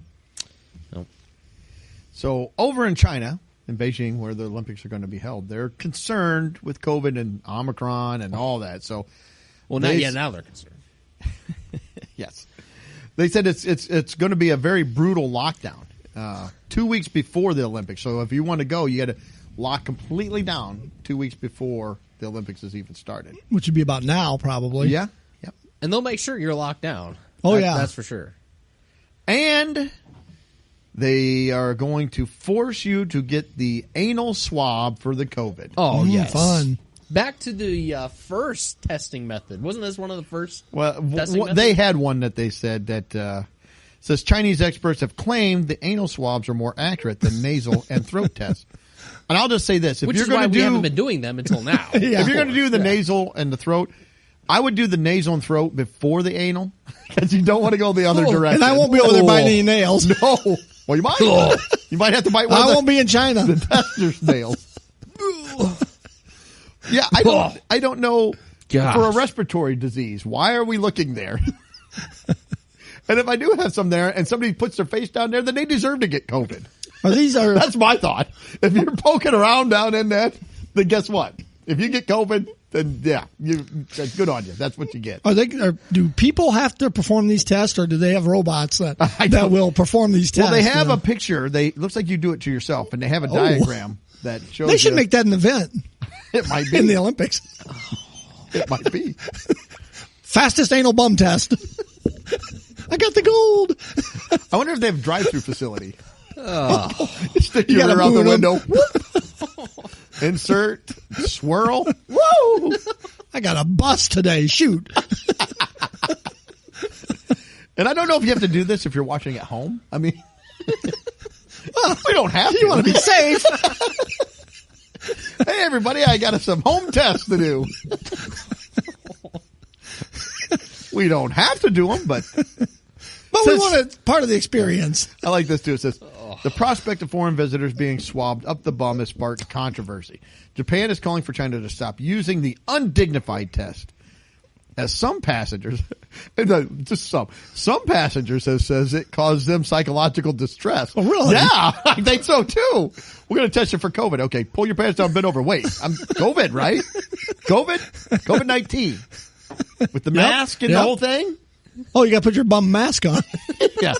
No. So over in China, in Beijing, where the Olympics are going to be held, they're concerned with COVID and Omicron and all that. So, now they're concerned. Yes, they said it's going to be a very brutal lockdown. 2 weeks before the Olympics. So if you want to go, you got to lock completely down 2 weeks before the Olympics has even started. Which would be about now, probably. Yeah. Yep. And they'll make sure you're locked down. That's for sure. And they are going to force you to get the anal swab for the COVID. Oh, yes. Fun. Back to the first testing method. Wasn't this one of the first testing methods? They had one that they said that says Chinese experts have claimed the anal swabs are more accurate than nasal and throat tests. And I'll just say this. Which is why we haven't been doing them until now. If you're going to do the nasal and the throat, I would do the nasal and throat before the anal because you don't want to go the other direction. And I won't be over there biting any nails. No. Well, you might. You might have to bite one I won't be in China. The tester's nails. Yeah, I don't know. Gosh. For a respiratory disease, why are we looking there? And if I do have some there and somebody puts their face down there, then they deserve to get COVID. That's my thought. If you're poking around down in that, then guess what? If you get COVID, then that's good on you. That's what you get. Do people have to perform these tests, or do they have robots that will perform these tests? Well, they have a picture. It looks like you do it to yourself, and they have a diagram that shows. They should make that an event. It might be in the Olympics. It might be fastest anal bum test. I got the gold. I wonder if they have a drive-through facility. Oh. Stick your ear out the window. Insert swirl. Woo! I got a bus today. Shoot. And I don't know if you have to do this if you're watching at home. I mean, we don't have to. You want to be safe. Hey, everybody, I got some home tests to do. We don't have to do them, but we want it part of the experience. I like this too. It says, the prospect of foreign visitors being swabbed up the bum has sparked controversy. Japan is calling for China to stop using the undignified test. As some passengers, some passengers says it caused them psychological distress. Oh, really? Yeah, I think so too. We're going to test you for COVID. Okay, pull your pants down, bend over. Wait, I'm COVID, right? COVID-19 with the mask and the whole thing. Oh, you got to put your bum mask on. Yeah.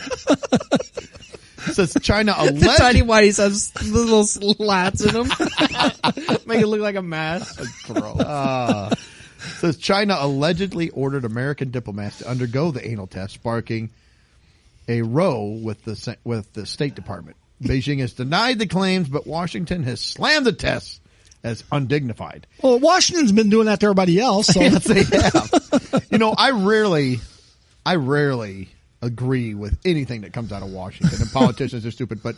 It says China alleged. The tiny whities have little slats in them. Make it look like a mask. Gross. Says China allegedly ordered American diplomats to undergo the anal test, sparking a row with the State Department. Beijing has denied the claims, but Washington has slammed the tests as undignified. Well, Washington's been doing that to everybody else. So. Yes, they have. You know, I rarely agree with anything that comes out of Washington, and politicians are stupid, but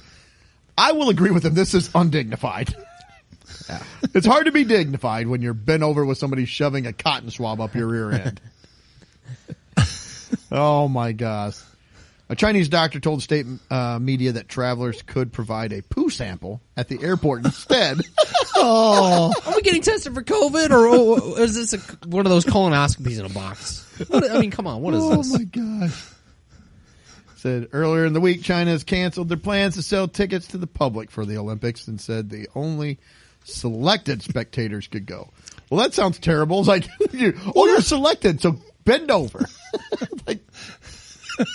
I will agree with them. This is undignified. Yeah. It's hard to be dignified when you're bent over with somebody shoving a cotton swab up your rear end. Oh, my gosh. A Chinese doctor told state media that travelers could provide a poo sample at the airport instead. Oh. Are we getting tested for COVID, or is this one of those colonoscopies in a box? I mean, come on, what is this? Oh, my gosh. Said earlier in the week, China has canceled their plans to sell tickets to the public for the Olympics and said the only selected spectators could go. Well, that sounds terrible. It's like, you're selected, so bend over. Like,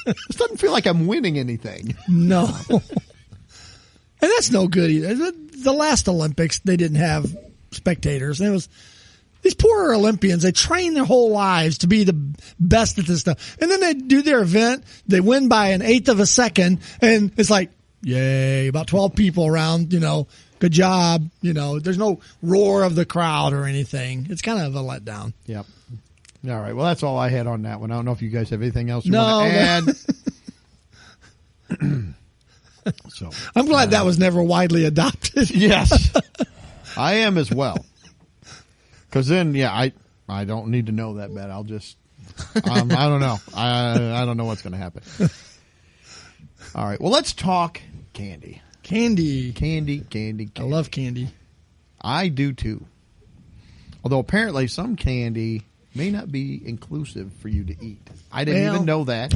this doesn't feel like I'm winning anything. No. And that's no good either. The last Olympics, they didn't have spectators. It was these poor Olympians. They train their whole lives to be the best at this stuff. And then they do their event. They win by 1/8 of a second. And it's like, yay, about 12 people around, good job. There's no roar of the crowd or anything. It's kind of a letdown. Yep. All right. Well, that's all I had on that one. I don't know if you guys have anything else you want to add. So I'm glad that was never widely adopted. Yes. I am as well. Because then, I don't need to know that bad. I'll just, I don't know. I don't know what's going to happen. All right. Well, let's talk candy. Candy. I love candy. I do too. Although apparently some candy may not be inclusive for you to eat. I didn't even know that.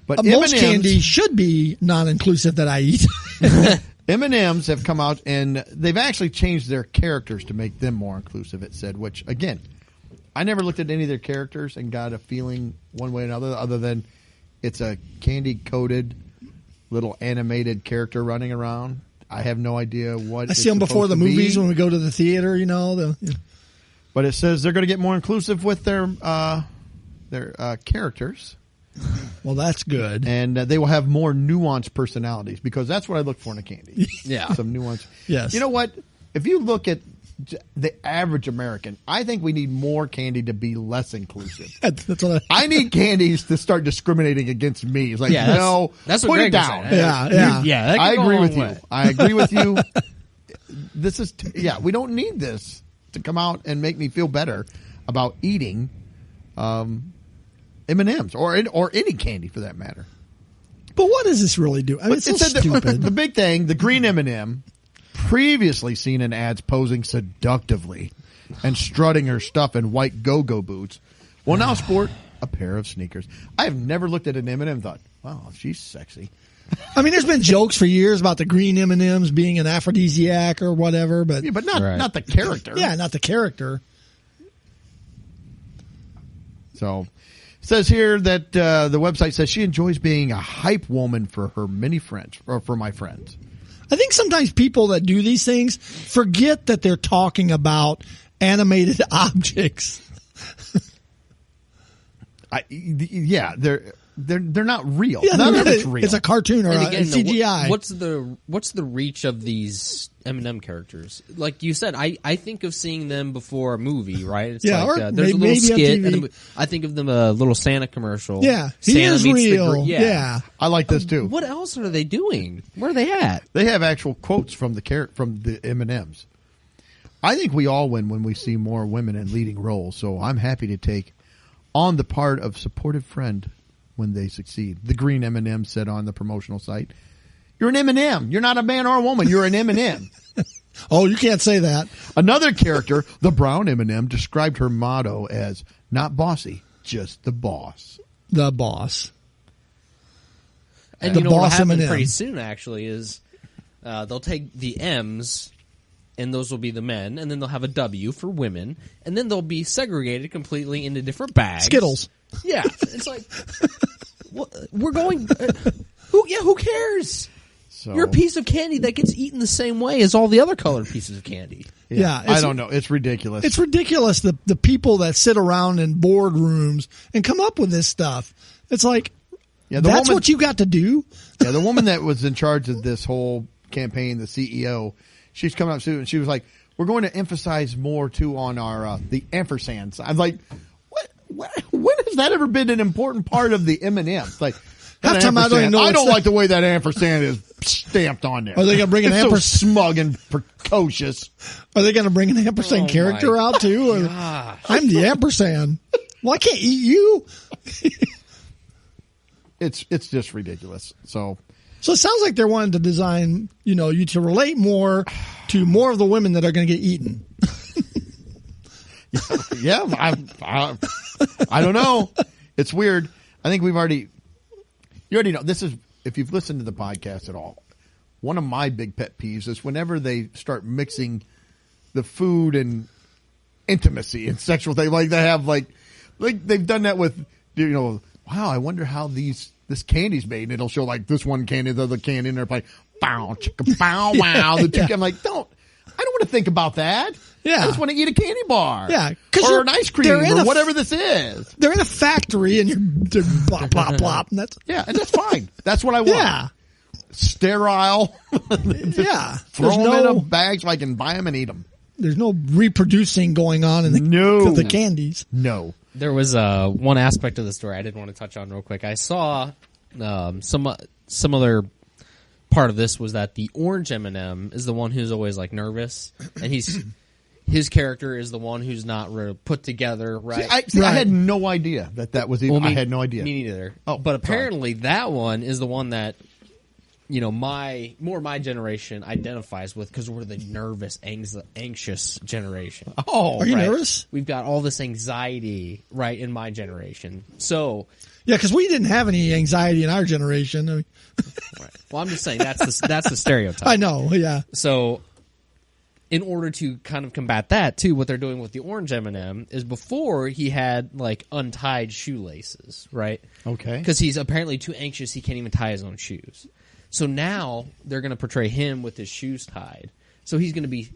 But most candy should be non-inclusive that I eat. M&Ms have come out and they've actually changed their characters to make them more inclusive, it said, which, again, I never looked at any of their characters and got a feeling one way or another, other than it's a candy-coated little animated character running around. I have no idea what I see them before the movies when we go to the theater, But it says they're going to get more inclusive with their characters. Well, that's good. And they will have more nuanced personalities, because that's what I look for in a candy. Yeah. Some nuance. Yes. You know what? If you look at the average American, I think we need more candy to be less inclusive. That's what I need candies to start discriminating against me. It's like, Yeah, that's what put it Greg was down. saying. Yeah. that I could go agree a with long you. way. I agree with you. This is, we don't need this to come out and make me feel better about eating M&Ms or any candy for that matter. But what does this really do? I mean, it's so stupid. The big thing, the green M&M, previously seen in ads posing seductively and strutting her stuff in white go-go boots, will now sport a pair of sneakers. I have never looked at an M&M and thought, wow, she's sexy. I mean, there's been jokes for years about the green M&Ms being an aphrodisiac or whatever, but Yeah, but not the character. yeah, not the character. So, it says here that the website says she enjoys being a hype woman for her many friends, or for my friends. I think sometimes people that do these things forget that they're talking about animated objects. they're not real. Yeah, None of it's real. It's a cartoon or And a again, CGI. what's the reach of these M&M characters? Like you said, I think of seeing them before a movie, right? It's Yeah, like, or there's a maybe little on skit. TV. And I think of them a little Santa commercial. Yeah, he Santa is meets the real. Gr- Yeah. I like this too. What else are they doing? Where are they at? They have actual quotes from the M&Ms. I think we all win when we see more women in leading roles. So I'm happy to take on the part of supportive friend when they succeed. The green M&M said on the promotional site, "You're an M&M. You're not a man or a woman. You're an M&M." Oh, you can't say that. Another character, the brown M&M, described her motto as not bossy, just the boss. The boss. And The you know what boss happens M&M. pretty soon, actually, is they'll take the M's, and those will be the men, and then they'll have a W for women, and then they'll be segregated completely into different bags. Skittles. Yeah, it's like we're going. Who cares? So, You're a piece of candy that gets eaten the same way as all the other colored pieces of candy. Yeah, I don't know. It's ridiculous. It's ridiculous the people that sit around in boardrooms and come up with this stuff. It's like, that's what you got to do? Yeah, the woman that was in charge of this whole campaign, the CEO, she's coming up soon, and she was like, "We're going to emphasize more too on our the ampersands." I'm like, when has that ever been an important part of the M&Ms? Like, Half time I don't even know I what's don't that. like the way that ampersand is stamped on there. Are they gonna bring an it's so ampersand? smug and precocious. Are they going to bring an ampersand Oh, character my out too? Or, gosh. I'm the ampersand. Well, I can't eat you. It's just ridiculous. So So it sounds like they're wanting to design, you to relate more to more of the women that are going to get eaten. yeah, I don't know. It's weird. I think you already know, this is, if you've listened to the podcast at all, one of my big pet peeves is whenever they start mixing the food and intimacy and sexual things, like they have like they've done that with, wow, I wonder how this candy's made, and it'll show like this one candy, the other candy, and they're like, bow, chicka, bow, wow. I'm like, I don't want to think about that. Yeah. I just want to eat a candy bar. Yeah, or an ice cream or whatever this is. They're in a factory and you're blah, blah, blah. And that's, Yeah, and that's fine. That's what I want. yeah. Sterile. Yeah. Throw There's them in a no, bag so I can buy them and eat them. there's no reproducing going on in the candies. No. There was one aspect of the story I did want to touch on real quick. I saw some other part of this was that the orange M&M is the one who's always like nervous, and his character is the one who's not really put together, right? I had no idea that was even. I had no idea. Me neither. Oh, but apparently that one is the one that my generation identifies with, because we're the nervous, anxious generation. Oh, Are you right? nervous? We've got all this anxiety, right, in my generation. So, Yeah, because we didn't have any anxiety in our generation. I mean, right. Well, I'm just saying that's the stereotype. I know, yeah. So, in order to kind of combat that too, what they're doing with the orange M&M is, before he had like untied shoelaces, right? Okay. Because he's apparently too anxious, he can't even tie his own shoes. So now they're going to portray him with his shoes tied. So he's going to be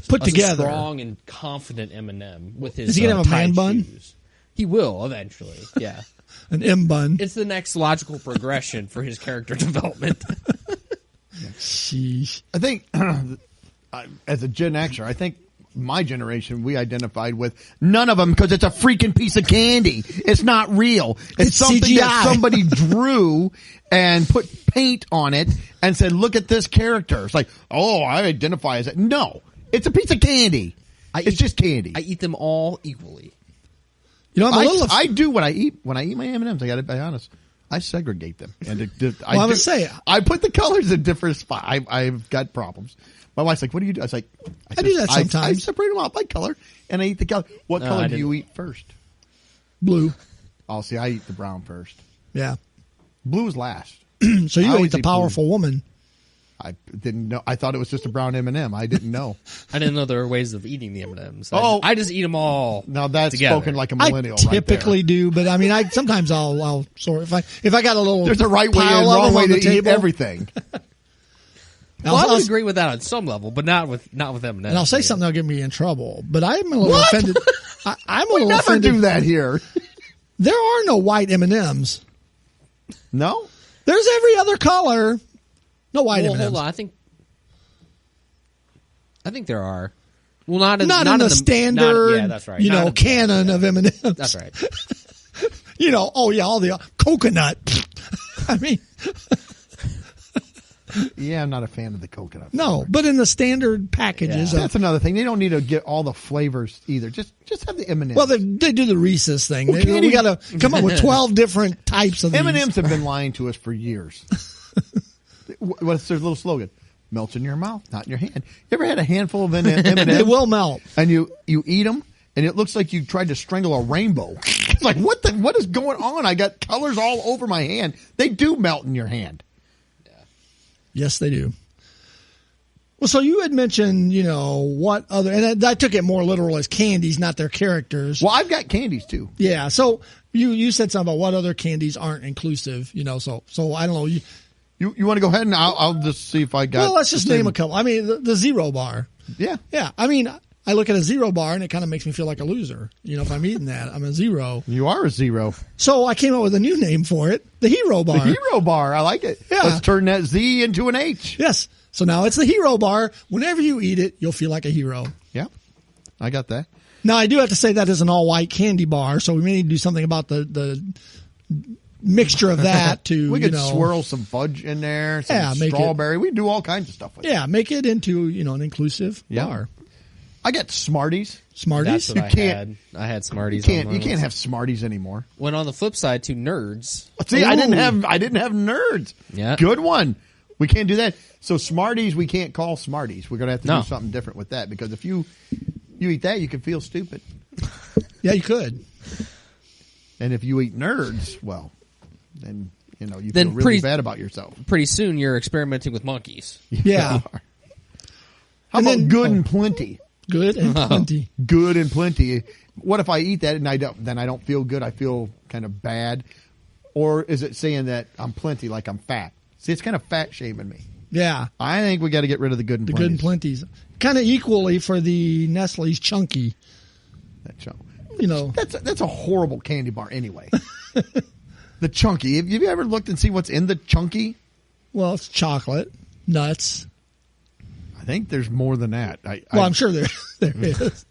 Put a together. strong and confident M&M with his Is he gonna have a man tied bun? shoes. He will eventually. Yeah. An M bun. It's the next logical progression for his character development. Sheesh. I think as a Gen Xer, I think my generation, we identified with none of them because it's a freaking piece of candy. It's not real. It's something CGI. that somebody drew and put paint on it and said, look at this character. It's like, oh, I identify as it. No, it's a piece of candy. It's just candy. I eat them all equally. I do what I eat when I eat my M&Ms. I got to be honest. I segregate them. And I would say I put the colors in different spots. I've got problems. My wife's like, "What do you do?" I was like, I do that sometimes. I separate them out by color, and I eat the color. What color do you eat first? Blue. Oh, see, I eat the brown first. Yeah. Blue is last. So you eat the powerful woman. I didn't know. I thought it was just a brown M&M. I didn't know. I didn't know there were ways of eating the M&Ms. Oh. I just eat them all. Now that's together. spoken like a I millennial. typically do, but I mean, sometimes I'll sort. If I got a little, There's a right way and pile of wrong them way on to the eat table, everything. Well, I I'll- would agree with that on some level, but not with M&Ms. and I'll say something that'll get me in trouble. But I'm a little offended. I'm a We little never offended. do that here. There are no white M&Ms. No? There's every other color. No white Well, M&Ms. hold on. I think there are. Well, not in the standard, yeah, that's right. canon of M&Ms. That's right. All the coconut. I mean, Yeah, I'm not a fan of the coconut. no, but in the standard packages. That's another thing. They don't need to get all the flavors either. Just have the M&Ms. Well, they do the Reese's thing. Well, We got to come up with 12 different types of these. M&Ms have been lying to us for years. What's their little slogan? Melts in your mouth, not in your hand. You ever had a handful of M&Ms? They will melt. And you eat them, and it looks like you tried to strangle a rainbow. It's like, what is going on? I got colors all over my hand. They do melt in your hand. Yes, they do. Well, so you had mentioned, what other, and I took it more literal as candies, not their characters. Well, I've got candies too. Yeah. So you said something about what other candies aren't inclusive, so I don't know. You want to go ahead and I'll just see if I got. Well, let's just name a couple. I mean, the Zero Bar. Yeah. Yeah. I mean, I look at a Zero Bar and it kind of makes me feel like a loser. If I'm eating that, I'm a zero. You are a zero. So I came up with a new name for it, the Hero Bar. The Hero Bar. I like it. Yeah. Let's turn that Z into an H. Yes. So now it's the Hero Bar. Whenever you eat it, you'll feel like a hero. Yeah. I got that. Now, I do have to say that is an all-white candy bar, so we may need to do something about the mixture of that to, We could swirl some fudge in there, some strawberry. We do all kinds of stuff with it. Yeah, make it into, an inclusive bar. I got Smarties. Smarties? That's what I had Smarties. You can't have Smarties anymore. When on the flip side, to Nerds. See, I didn't have Nerds. Yeah. Good one. We can't do that. So Smarties, we can't call Smarties. We're going to have to do something different with that because if you eat that, you can feel stupid. Yeah, you could. And if you eat Nerds, well, then you feel really bad about yourself. Pretty soon, you're experimenting with monkeys. Yeah. How about good and plenty? Good and plenty. Good and plenty. What if I eat that and I don't feel good? I feel kind of bad. Or is it saying that I'm plenty, like I'm fat? See, it's kind of fat shaming me. Yeah. I think we got to get rid of the good and plenty. Good and plenties. Kind of equally for the Nestle's Chunky. That's a horrible candy bar anyway. The Chunky. Have you ever looked and see what's in the Chunky? Well, it's chocolate, nuts. I think there's more than that. I'm sure there is.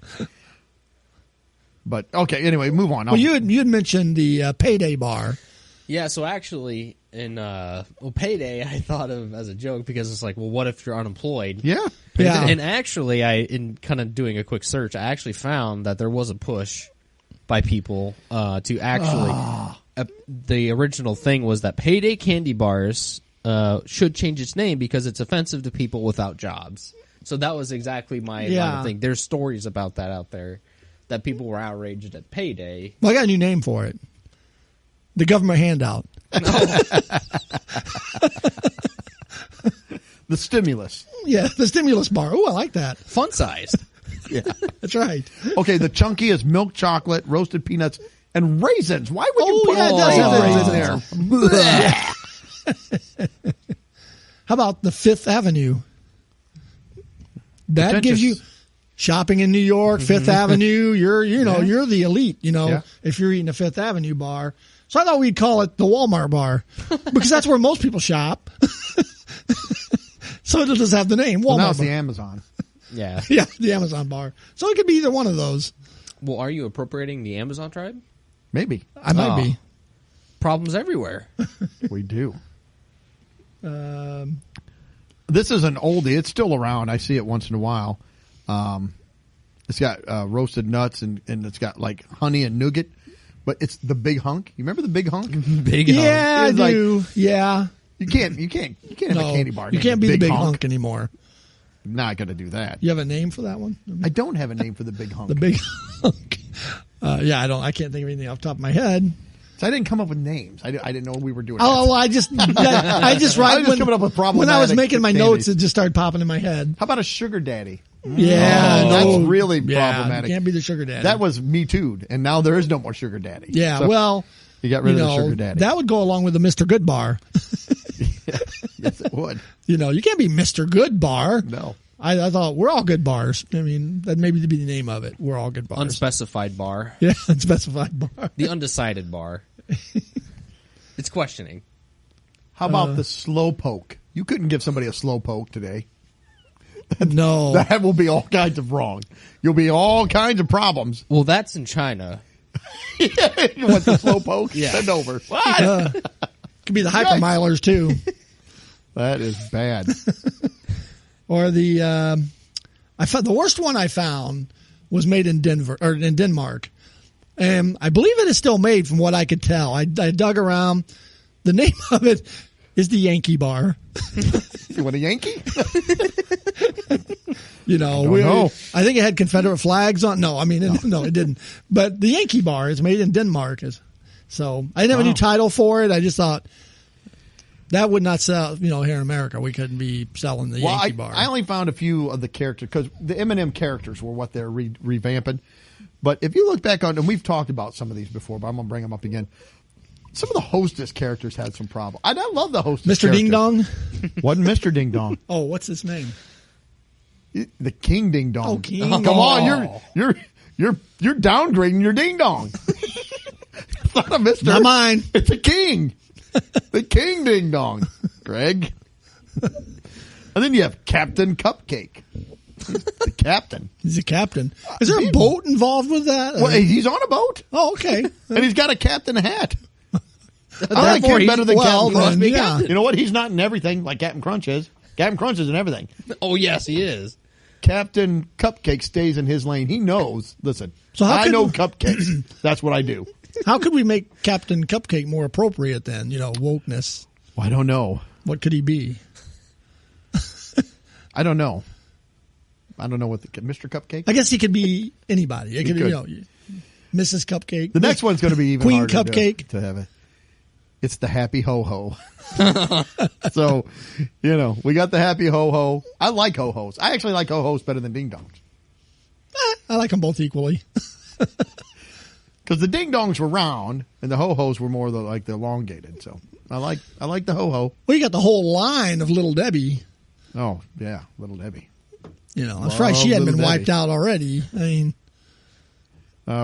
But okay, anyway, move on. Well, you had mentioned the Payday bar. Yeah, so actually, in Payday, I thought of as a joke because it's like, well, what if you're unemployed? Yeah. Yeah. And actually, in kind of doing a quick search, I actually found that there was a push by people to actually. The original thing was that Payday candy bars should change its name because it's offensive to people without jobs. So that was exactly my line of thing. There's stories about that out there that people were outraged at Payday. Well, I got a new name for it. The government handout. The stimulus. Yeah, the stimulus bar. Oh, I like that. Fun sized. Yeah. That's right. Okay, the Chunky is milk chocolate, roasted peanuts, and raisins. Why would you put it does have raisins in there? How about the Fifth Avenue? That gives you shopping in New York, Fifth Avenue. You're the elite. If you're eating a Fifth Avenue bar. So I thought we'd call it the Walmart bar because that's where most people shop. So it does have the name Walmart. Well, now it's bar. the Amazon. Yeah. Yeah, the Amazon bar. So it could be either one of those. Well, are you appropriating the Amazon tribe? Maybe. I might be. Problems everywhere. We do. This is an oldie. It's still around. I see it once in a while. It's got roasted nuts and it's got like honey and nougat. But it's the Big Hunk. You remember the Big Hunk? Big Hunk. Yeah, I do. Yeah. You can't have a candy bar. You can't be the Big Hunk anymore. Not going to do that. You have a name for that one? I don't have a name for the Big Hunk. The Big Hunk. I can't think of anything off the top of my head. So I didn't come up with names. I didn't know we were doing Oh, that. I just coming up with problematic. When I was making my notes, it just started popping in my head. How about a sugar daddy? Yeah, that's really problematic. You can't be the sugar daddy. That was Me Too'd, and now there is no more sugar daddy. Yeah, so you got rid of the sugar daddy. That would go along with the Mr. Good bar. Yes, it would. You can't be Mr. Good bar. No. I thought we're all good bars. I mean, that maybe to be the name of it. We're all good bars. Unspecified bar. Yeah, unspecified bar. The undecided bar. It's questioning. How about the slow poke? You couldn't give somebody a slow poke today. No. That will be all kinds of wrong. You'll be all kinds of problems. Well, that's in China. You want the slow poke? Yeah. Send over. What? Could be the hypermilers too. That is bad. Or the I found the worst one I found was made in Denmark. And I believe it is still made from what I could tell. I dug around. The name of it is the Yankee Bar. You want a Yankee? You know, I think it had Confederate flags on. No, I mean, no, it didn't. But the Yankee Bar is made in Denmark. So I didn't have a new title for it. I just thought that would not sell, here in America. We couldn't be selling the Yankee Bar. I only found a few of the characters because the M&M characters were what they're revamping. But if you look back on, and we've talked about some of these before, but I'm going to bring them up again. Some of the Hostess characters had some problems. I love the Hostess Mr. Ding Dong? Wasn't Mr. Ding Dong. Oh, what's his name? The King Ding Dong. Oh, King. Come on, you're downgrading your Ding Dong. It's not a Mr. Not mine. It's a King. The King Ding Dong, Greg. And then you have Captain Cupcake. He's the captain. He's a captain. Is there a boat involved with that? Well, he's on a boat. Oh, okay. And he's got a captain hat. I like Therefore, him better than Captain Crunch. yeah. You know what? He's not in everything like Captain Crunch is. Captain Crunch is in everything. Oh, yes, he is. Captain Cupcake stays in his lane. He knows. Listen, So I know cupcakes. That's what I do. How could we make Captain Cupcake more appropriate then? Wokeness. Well, I don't know. What could he be? I don't know. I don't know what Mr. Cupcake. I guess he could be anybody. It could be, Mrs. Cupcake. The next one's going to be even Queen harder Cupcake. to have it. It's the Happy Ho Ho. So, we got the Happy Ho Ho. I like Ho Hos. I actually like Ho Hos better than Ding Dongs. I like them both equally. Because the Ding Dongs were round and the Ho Hos were more the elongated. So I like the Ho Ho. Well, you got the whole line of Little Debbie. Oh yeah, Little Debbie. I'm surprised she hadn't been Little wiped Debbie. out already. I mean,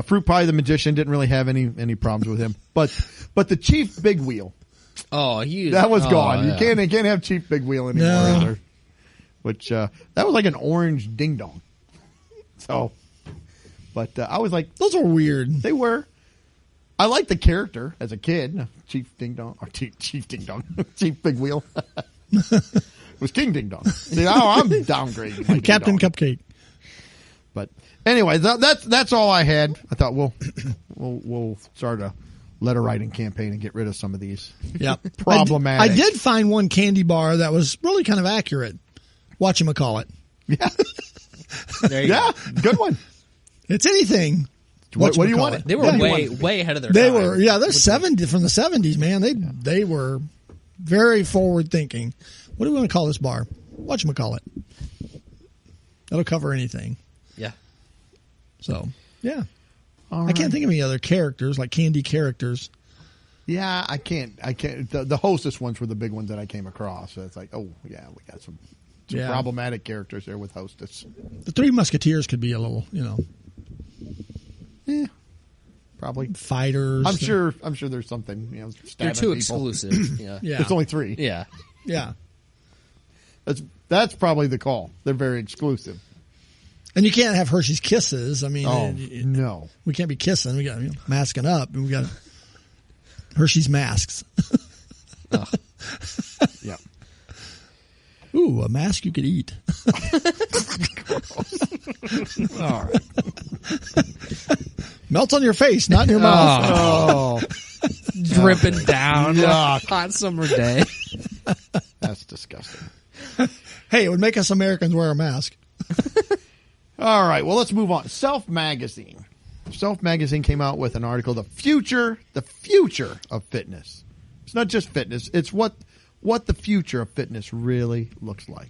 Fruit Pie the Magician didn't really have any problems with him, but the Chief Big Wheel, Oh, that was gone. Yeah. You can't have Chief Big Wheel anymore. No. Either. Which that was like an orange ding dong. So, but I was like, those are weird. they were. I liked the character as a kid, Chief Ding Dong or Chief Ding Dong, Chief Big Wheel. It was King Ding Dong. See, I'm downgrading my Captain Ding Dong. Cupcake. But anyway, that's all I had. I thought we'll start a letter writing campaign and get rid of some of these. Yeah, Problematic. I did find one candy bar that was really kind of accurate. Whatchamacallit. Yeah, There you go. good one. It's anything. What do you want? Whatchamacallit. They were Yeah. way ahead of their They time. were, they're 70 from the 70s, man. They were very forward thinking. What do we want to call this bar? Whatchamacallit. That'll cover anything. Yeah. So, yeah. All I can't right. think of any other characters, like candy characters. Yeah, I can't. The Hostess ones were the big ones that I came across. So it's like, oh yeah, we got some Yeah. problematic characters there with Hostess. The Three Musketeers could be a little, Yeah, probably. fighters. I'm sure there's something. They're stabbing too people. exclusive. Yeah. Yeah. There's only 3. Yeah. Yeah. That's probably the call. They're very exclusive. And you can't have Hershey's Kisses. I mean, Oh no. we can't be kissing. We got masking up, and we got Hershey's masks. Yeah. Ooh, a mask you could eat. All right. Melts on your face, not in your mouth. Oh, Dripping down. Yuck. Hot summer day. that's disgusting. Hey, it would make us Americans wear a mask. All right. Well, let's move on. Self Magazine. Self Magazine came out with an article, the future of fitness. It's not just fitness. It's what the future of fitness really looks like.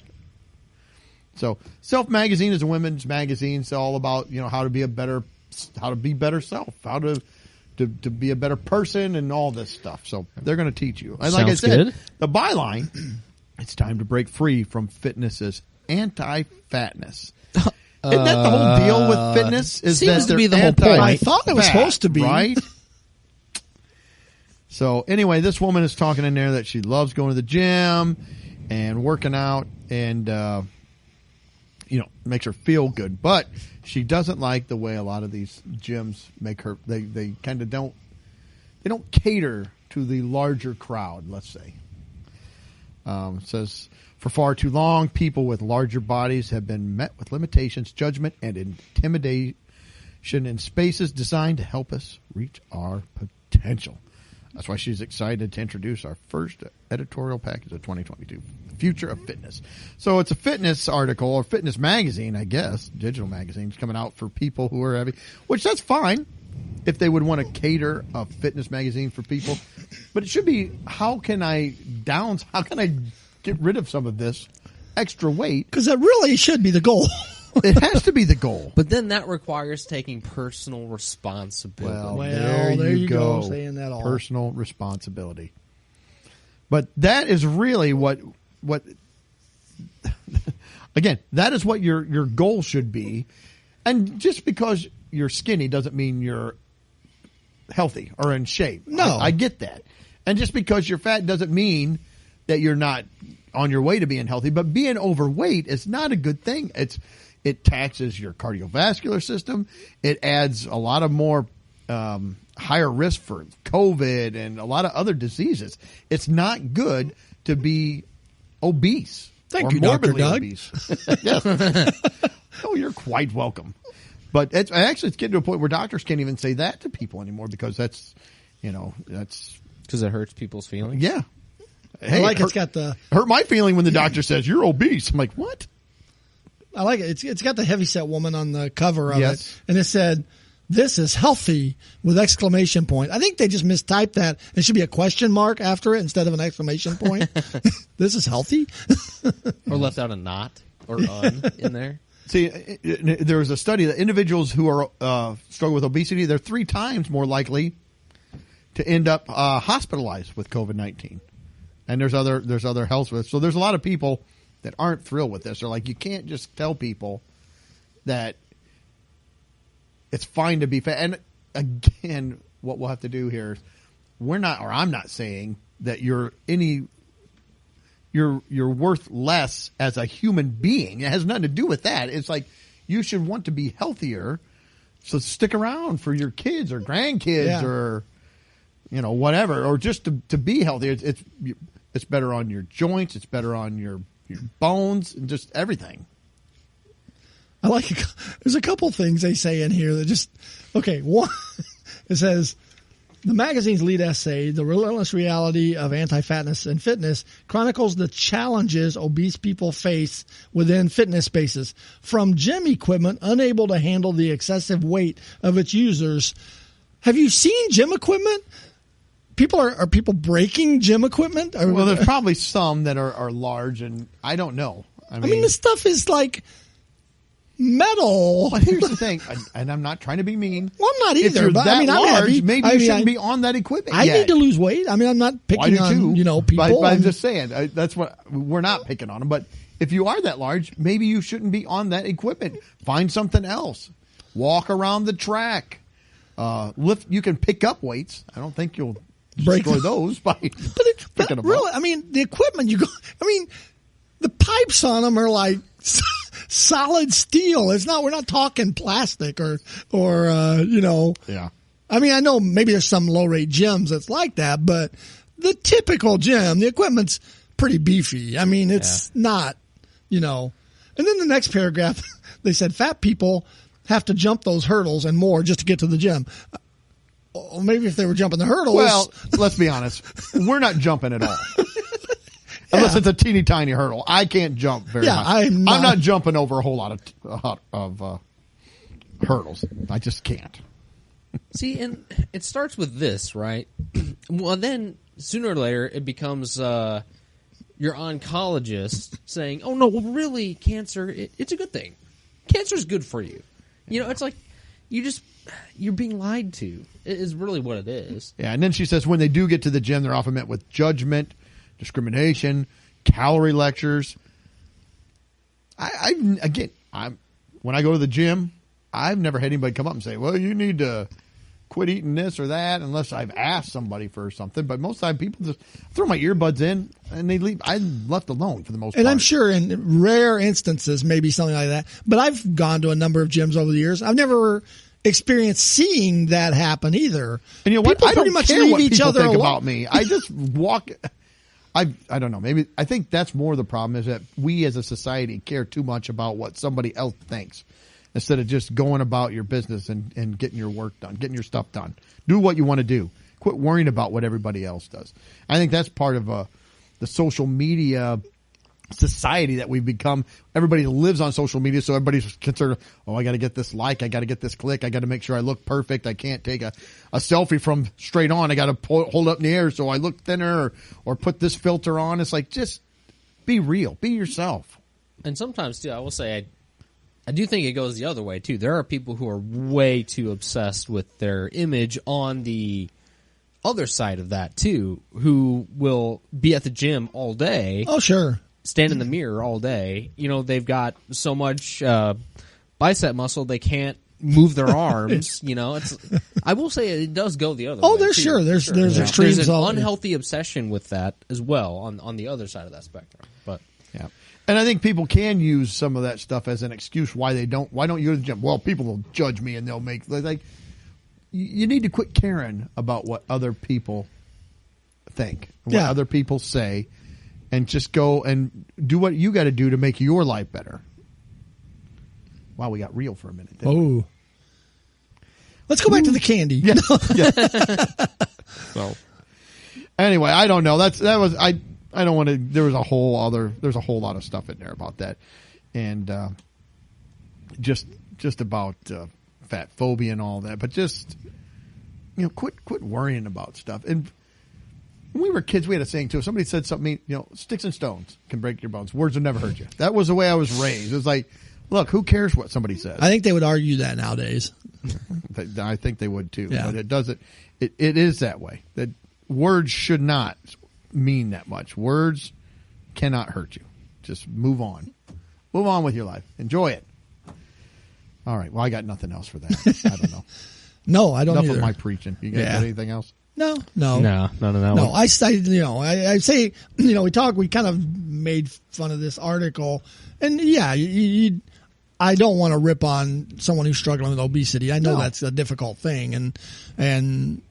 So Self Magazine is a women's magazine. It's all about, how to be better self, how to be a better person and all this stuff. So they're going to teach you. And like I Sounds said, good. the byline, it's time to break free from fitness's anti-fatness. Isn't that the whole deal with fitness? Is seems that to be they're the whole point. I thought it was anti-fat, supposed to be. right? So anyway, this woman is talking in there that she loves going to the gym and working out and, makes her feel good. But she doesn't like the way a lot of these gyms make her, they kind of don't cater to the larger crowd, let's say. It says, for far too long, people with larger bodies have been met with limitations, judgment, and intimidation in spaces designed to help us reach our potential. That's why she's excited to introduce our first editorial package of 2022, Future of Fitness. So it's a fitness article or fitness magazine, I guess, digital magazines coming out for people who are heavy, which that's fine if they would want to cater a fitness magazine for people. But it should be, how can I get rid of some of this extra weight? Because that really should be the goal. It has to be the goal. But then that requires taking personal responsibility. Well, there you go. Saying that all. Personal responsibility. But that is really what again, that is what your goal should be. And just because you're skinny doesn't mean you're healthy or in shape. No. I get that. And just because you're fat doesn't mean that you're not on your way to being healthy. But being overweight is not a good thing. It taxes your cardiovascular system. It adds a lot of more higher risk for COVID and a lot of other diseases. It's not good to be obese. Thank or you, Dr. morbidly Doug. obese. Yes. Oh, you're quite welcome. But it's getting to a point where doctors can't even say that to people anymore because that's Because it hurts people's feelings? yeah. I like it's got the hurt my feeling when the doctor says you're obese. I'm like, what? I like it. It's got the heavyset woman on the cover of Yes. it, and it said, "This is healthy" with exclamation point. I think they just mistyped that. It should be a question mark after it instead of an exclamation point. This is healthy. Or left out a not or un in there? See, there was a study that individuals who are struggle with obesity, they're 3 times more likely to end up hospitalized with COVID-19. And there's other health risks. So there's a lot of people that aren't thrilled with this. They're like, you can't just tell people that it's fine to be fat. And again, what we'll have to do here is I'm not saying that you're worth less as a human being. It has nothing to do with that. It's like you should want to be healthier. So stick around for your kids or grandkids or, whatever, or just to be healthier. It's better on your joints. It's better on your bones and just everything. I like it. There's a couple things they say in here that just, okay. One, it says, the magazine's lead essay, The Relentless Reality of Anti-Fatness and Fitness, chronicles the challenges obese people face within fitness spaces, from gym equipment unable to handle the excessive weight of its users. Have you seen gym equipment? Are people breaking gym equipment? Well, there's probably some that are large, and I don't know. I mean, this stuff is like metal. But here's the thing, and I'm not trying to be mean. Well, I'm not either. If you're but that I'm large, heavy. maybe you shouldn't be on that equipment I yet. need to lose weight. I'm not picking on people. But I'm just saying that's what we're not picking on them. But if you are that large, maybe you shouldn't be on that equipment. Find something else. Walk around the track. Lift. You can pick up weights. I don't think you'll destroy those by picking them really, up. I mean, the equipment the pipes on them are like solid steel. We're not talking plastic or. Yeah. I mean, I know maybe there's some low rate gyms that's like that, but the typical gym, the equipment's pretty beefy. I mean, it's not, And then the next paragraph, they said fat people have to jump those hurdles and more just to get to the gym. Or maybe if they were jumping the hurdles. Well, let's be honest. We're not jumping at all. Unless it's a teeny tiny hurdle. I can't jump very high. I'm not jumping over a whole lot of hurdles. I just can't. See, and it starts with this, right? Well, then sooner or later it becomes your oncologist saying, "Oh no, well, really, cancer? It's a good thing. Cancer's good for you." It's like you're being lied to. It is really what it is. Yeah, and then she says when they do get to the gym, they're often met with judgment, discrimination, calorie lectures. When I go to the gym, I've never had anybody come up and say, "Well, you need to quit eating this or that unless I've asked somebody for something. But most of the time, people just throw my earbuds in and they leave. I'm left alone for the most part. And I'm sure in rare instances, maybe something like that. But I've gone to a number of gyms over the years. I've never experienced seeing that happen either. And you know what? People I pretty don't much care leave what each people other think alone. about me. I just walk. I don't know. Maybe I think that's more the problem is that we as a society care too much about what somebody else thinks instead of just going about your business and getting your work done, getting your stuff done. Do what you want to do. Quit worrying about what everybody else does. I think that's part of the social media society that we've become. Everybody lives on social media, so everybody's concerned, oh, I got to get this like, I got to get this click, I got to make sure I look perfect. I can't take a selfie from straight on. I got to hold up in the air so I look thinner or put this filter on. It's like, just be real. Be yourself. And sometimes, too, I will say I do think it goes the other way, too. There are people who are way too obsessed with their image on the other side of that, too, who will be at the gym all day. Oh, sure. Stand in the mirror all day. You know, they've got so much bicep muscle they can't move their arms. You know, I will say it does go the other way. Oh, there's too. sure. There's extremes. There's an all- unhealthy obsession with that as well on the other side of that spectrum. But Yeah. And I think people can use some of that stuff as an excuse why don't you go to the gym? Well, people will judge me and they'll make like you need to quit caring about what other people think, what Yeah. other people say, and just go and do what you got to do to make your life better. Wow, we got real for a minute. didn't we? Oh. Let's go back to the candy. Yeah. So anyway, I don't know. I don't want to. There's a whole lot of stuff in there about that, and just about fat phobia and all that. But just quit worrying about stuff. And when we were kids, we had a saying too. If somebody said something, sticks and stones can break your bones. Words will never hurt you. That was the way I was raised. It was like, look, who cares what somebody says? I think they would argue that nowadays. I think they would too. Yeah. But it doesn't. It is that way. That words should not mean that much. Words cannot hurt you. Just move on. Move on with your life. Enjoy it. All right. Well, I got nothing else for that. I don't know. No, I don't Enough either. of my preaching. You guys got anything else? No. no. I say, we kind of made fun of this article, and yeah, I don't want to rip on someone who's struggling with obesity. I know that's a difficult thing, and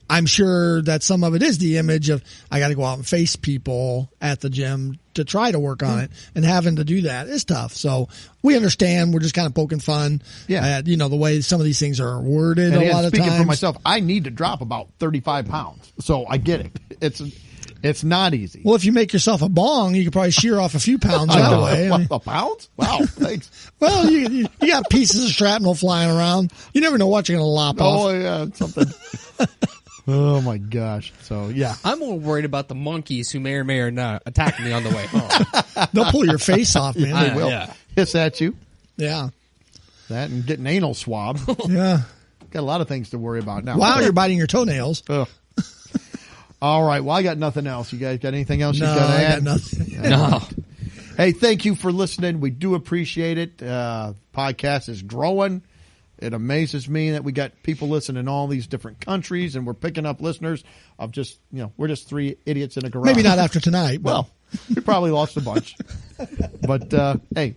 I'm sure that some of it is the image of I got to go out and face people at the gym to try to work on it, and having to do that is tough. So we understand. We're just kind of poking fun at the way some of these things are worded. And a lot of times, speaking for myself, I need to drop about 35 pounds, so I get it. It's not easy. Well, if you make yourself a bong, you could probably shear off a few pounds that way. I mean, A pound? Wow, thanks. well, you got pieces of shrapnel flying around. You never know what you're going to lop off. Oh yeah, something. Oh my gosh. So yeah, I'm more worried about the monkeys who may or may or not attack me on the way home. They'll pull your face off, man. they will hiss at you. Yeah. That and get an anal swab. Yeah. Got a lot of things to worry about now. Wow, you're biting your toenails. Ugh. All right. Well, I got nothing else. You guys got anything else you No, got to I add? got nothing. No. Hey, thank you for listening. We do appreciate it. Podcast is growing. It amazes me that we got people listening in all these different countries, and we're picking up listeners of just, we're just three idiots in a garage. Maybe not after tonight. But. Well, we probably lost a bunch. But, hey,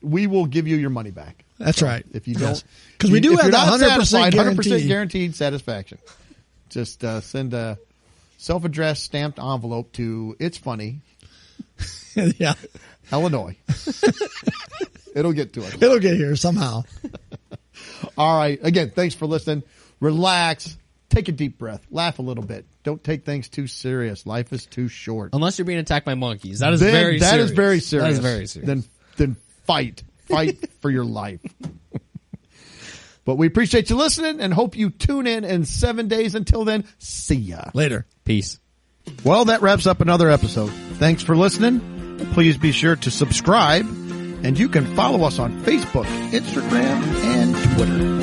we will give you your money back. That's right. If you don't. Because we do if have you're that not 100% satisfied, guarantee. 100% guaranteed satisfaction. Just send a self-addressed stamped envelope to It's Funny, Yeah. Illinois. It'll get to us. It'll get here somehow. All right. Again, thanks for listening. Relax. Take a deep breath. Laugh a little bit. Don't take things too serious. Life is too short. Unless you're being attacked by monkeys. That is very serious. That is very serious. That is very serious. Then fight. Fight for your life. But we appreciate you listening and hope you tune in 7 days. Until then, see ya. Later. Peace. Well, that wraps up another episode. Thanks for listening. Please be sure to subscribe, and you can follow us on Facebook, Instagram, and Twitter.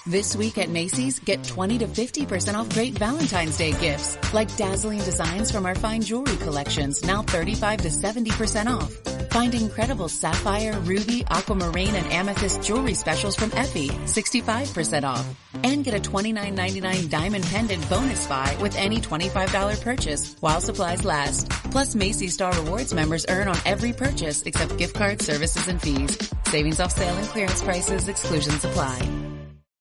This week at Macy's, get 20 to 50% off great Valentine's Day gifts, like dazzling designs from our fine jewelry collections, now 35 to 70% off. Find incredible sapphire, ruby, aquamarine, and amethyst jewelry specials from Effie, 65% off. And get a $29.99 diamond pendant bonus buy with any $25 purchase while supplies last. Plus, Macy's Star Rewards members earn on every purchase except gift cards, services, and fees. Savings off sale and clearance prices. Exclusions apply.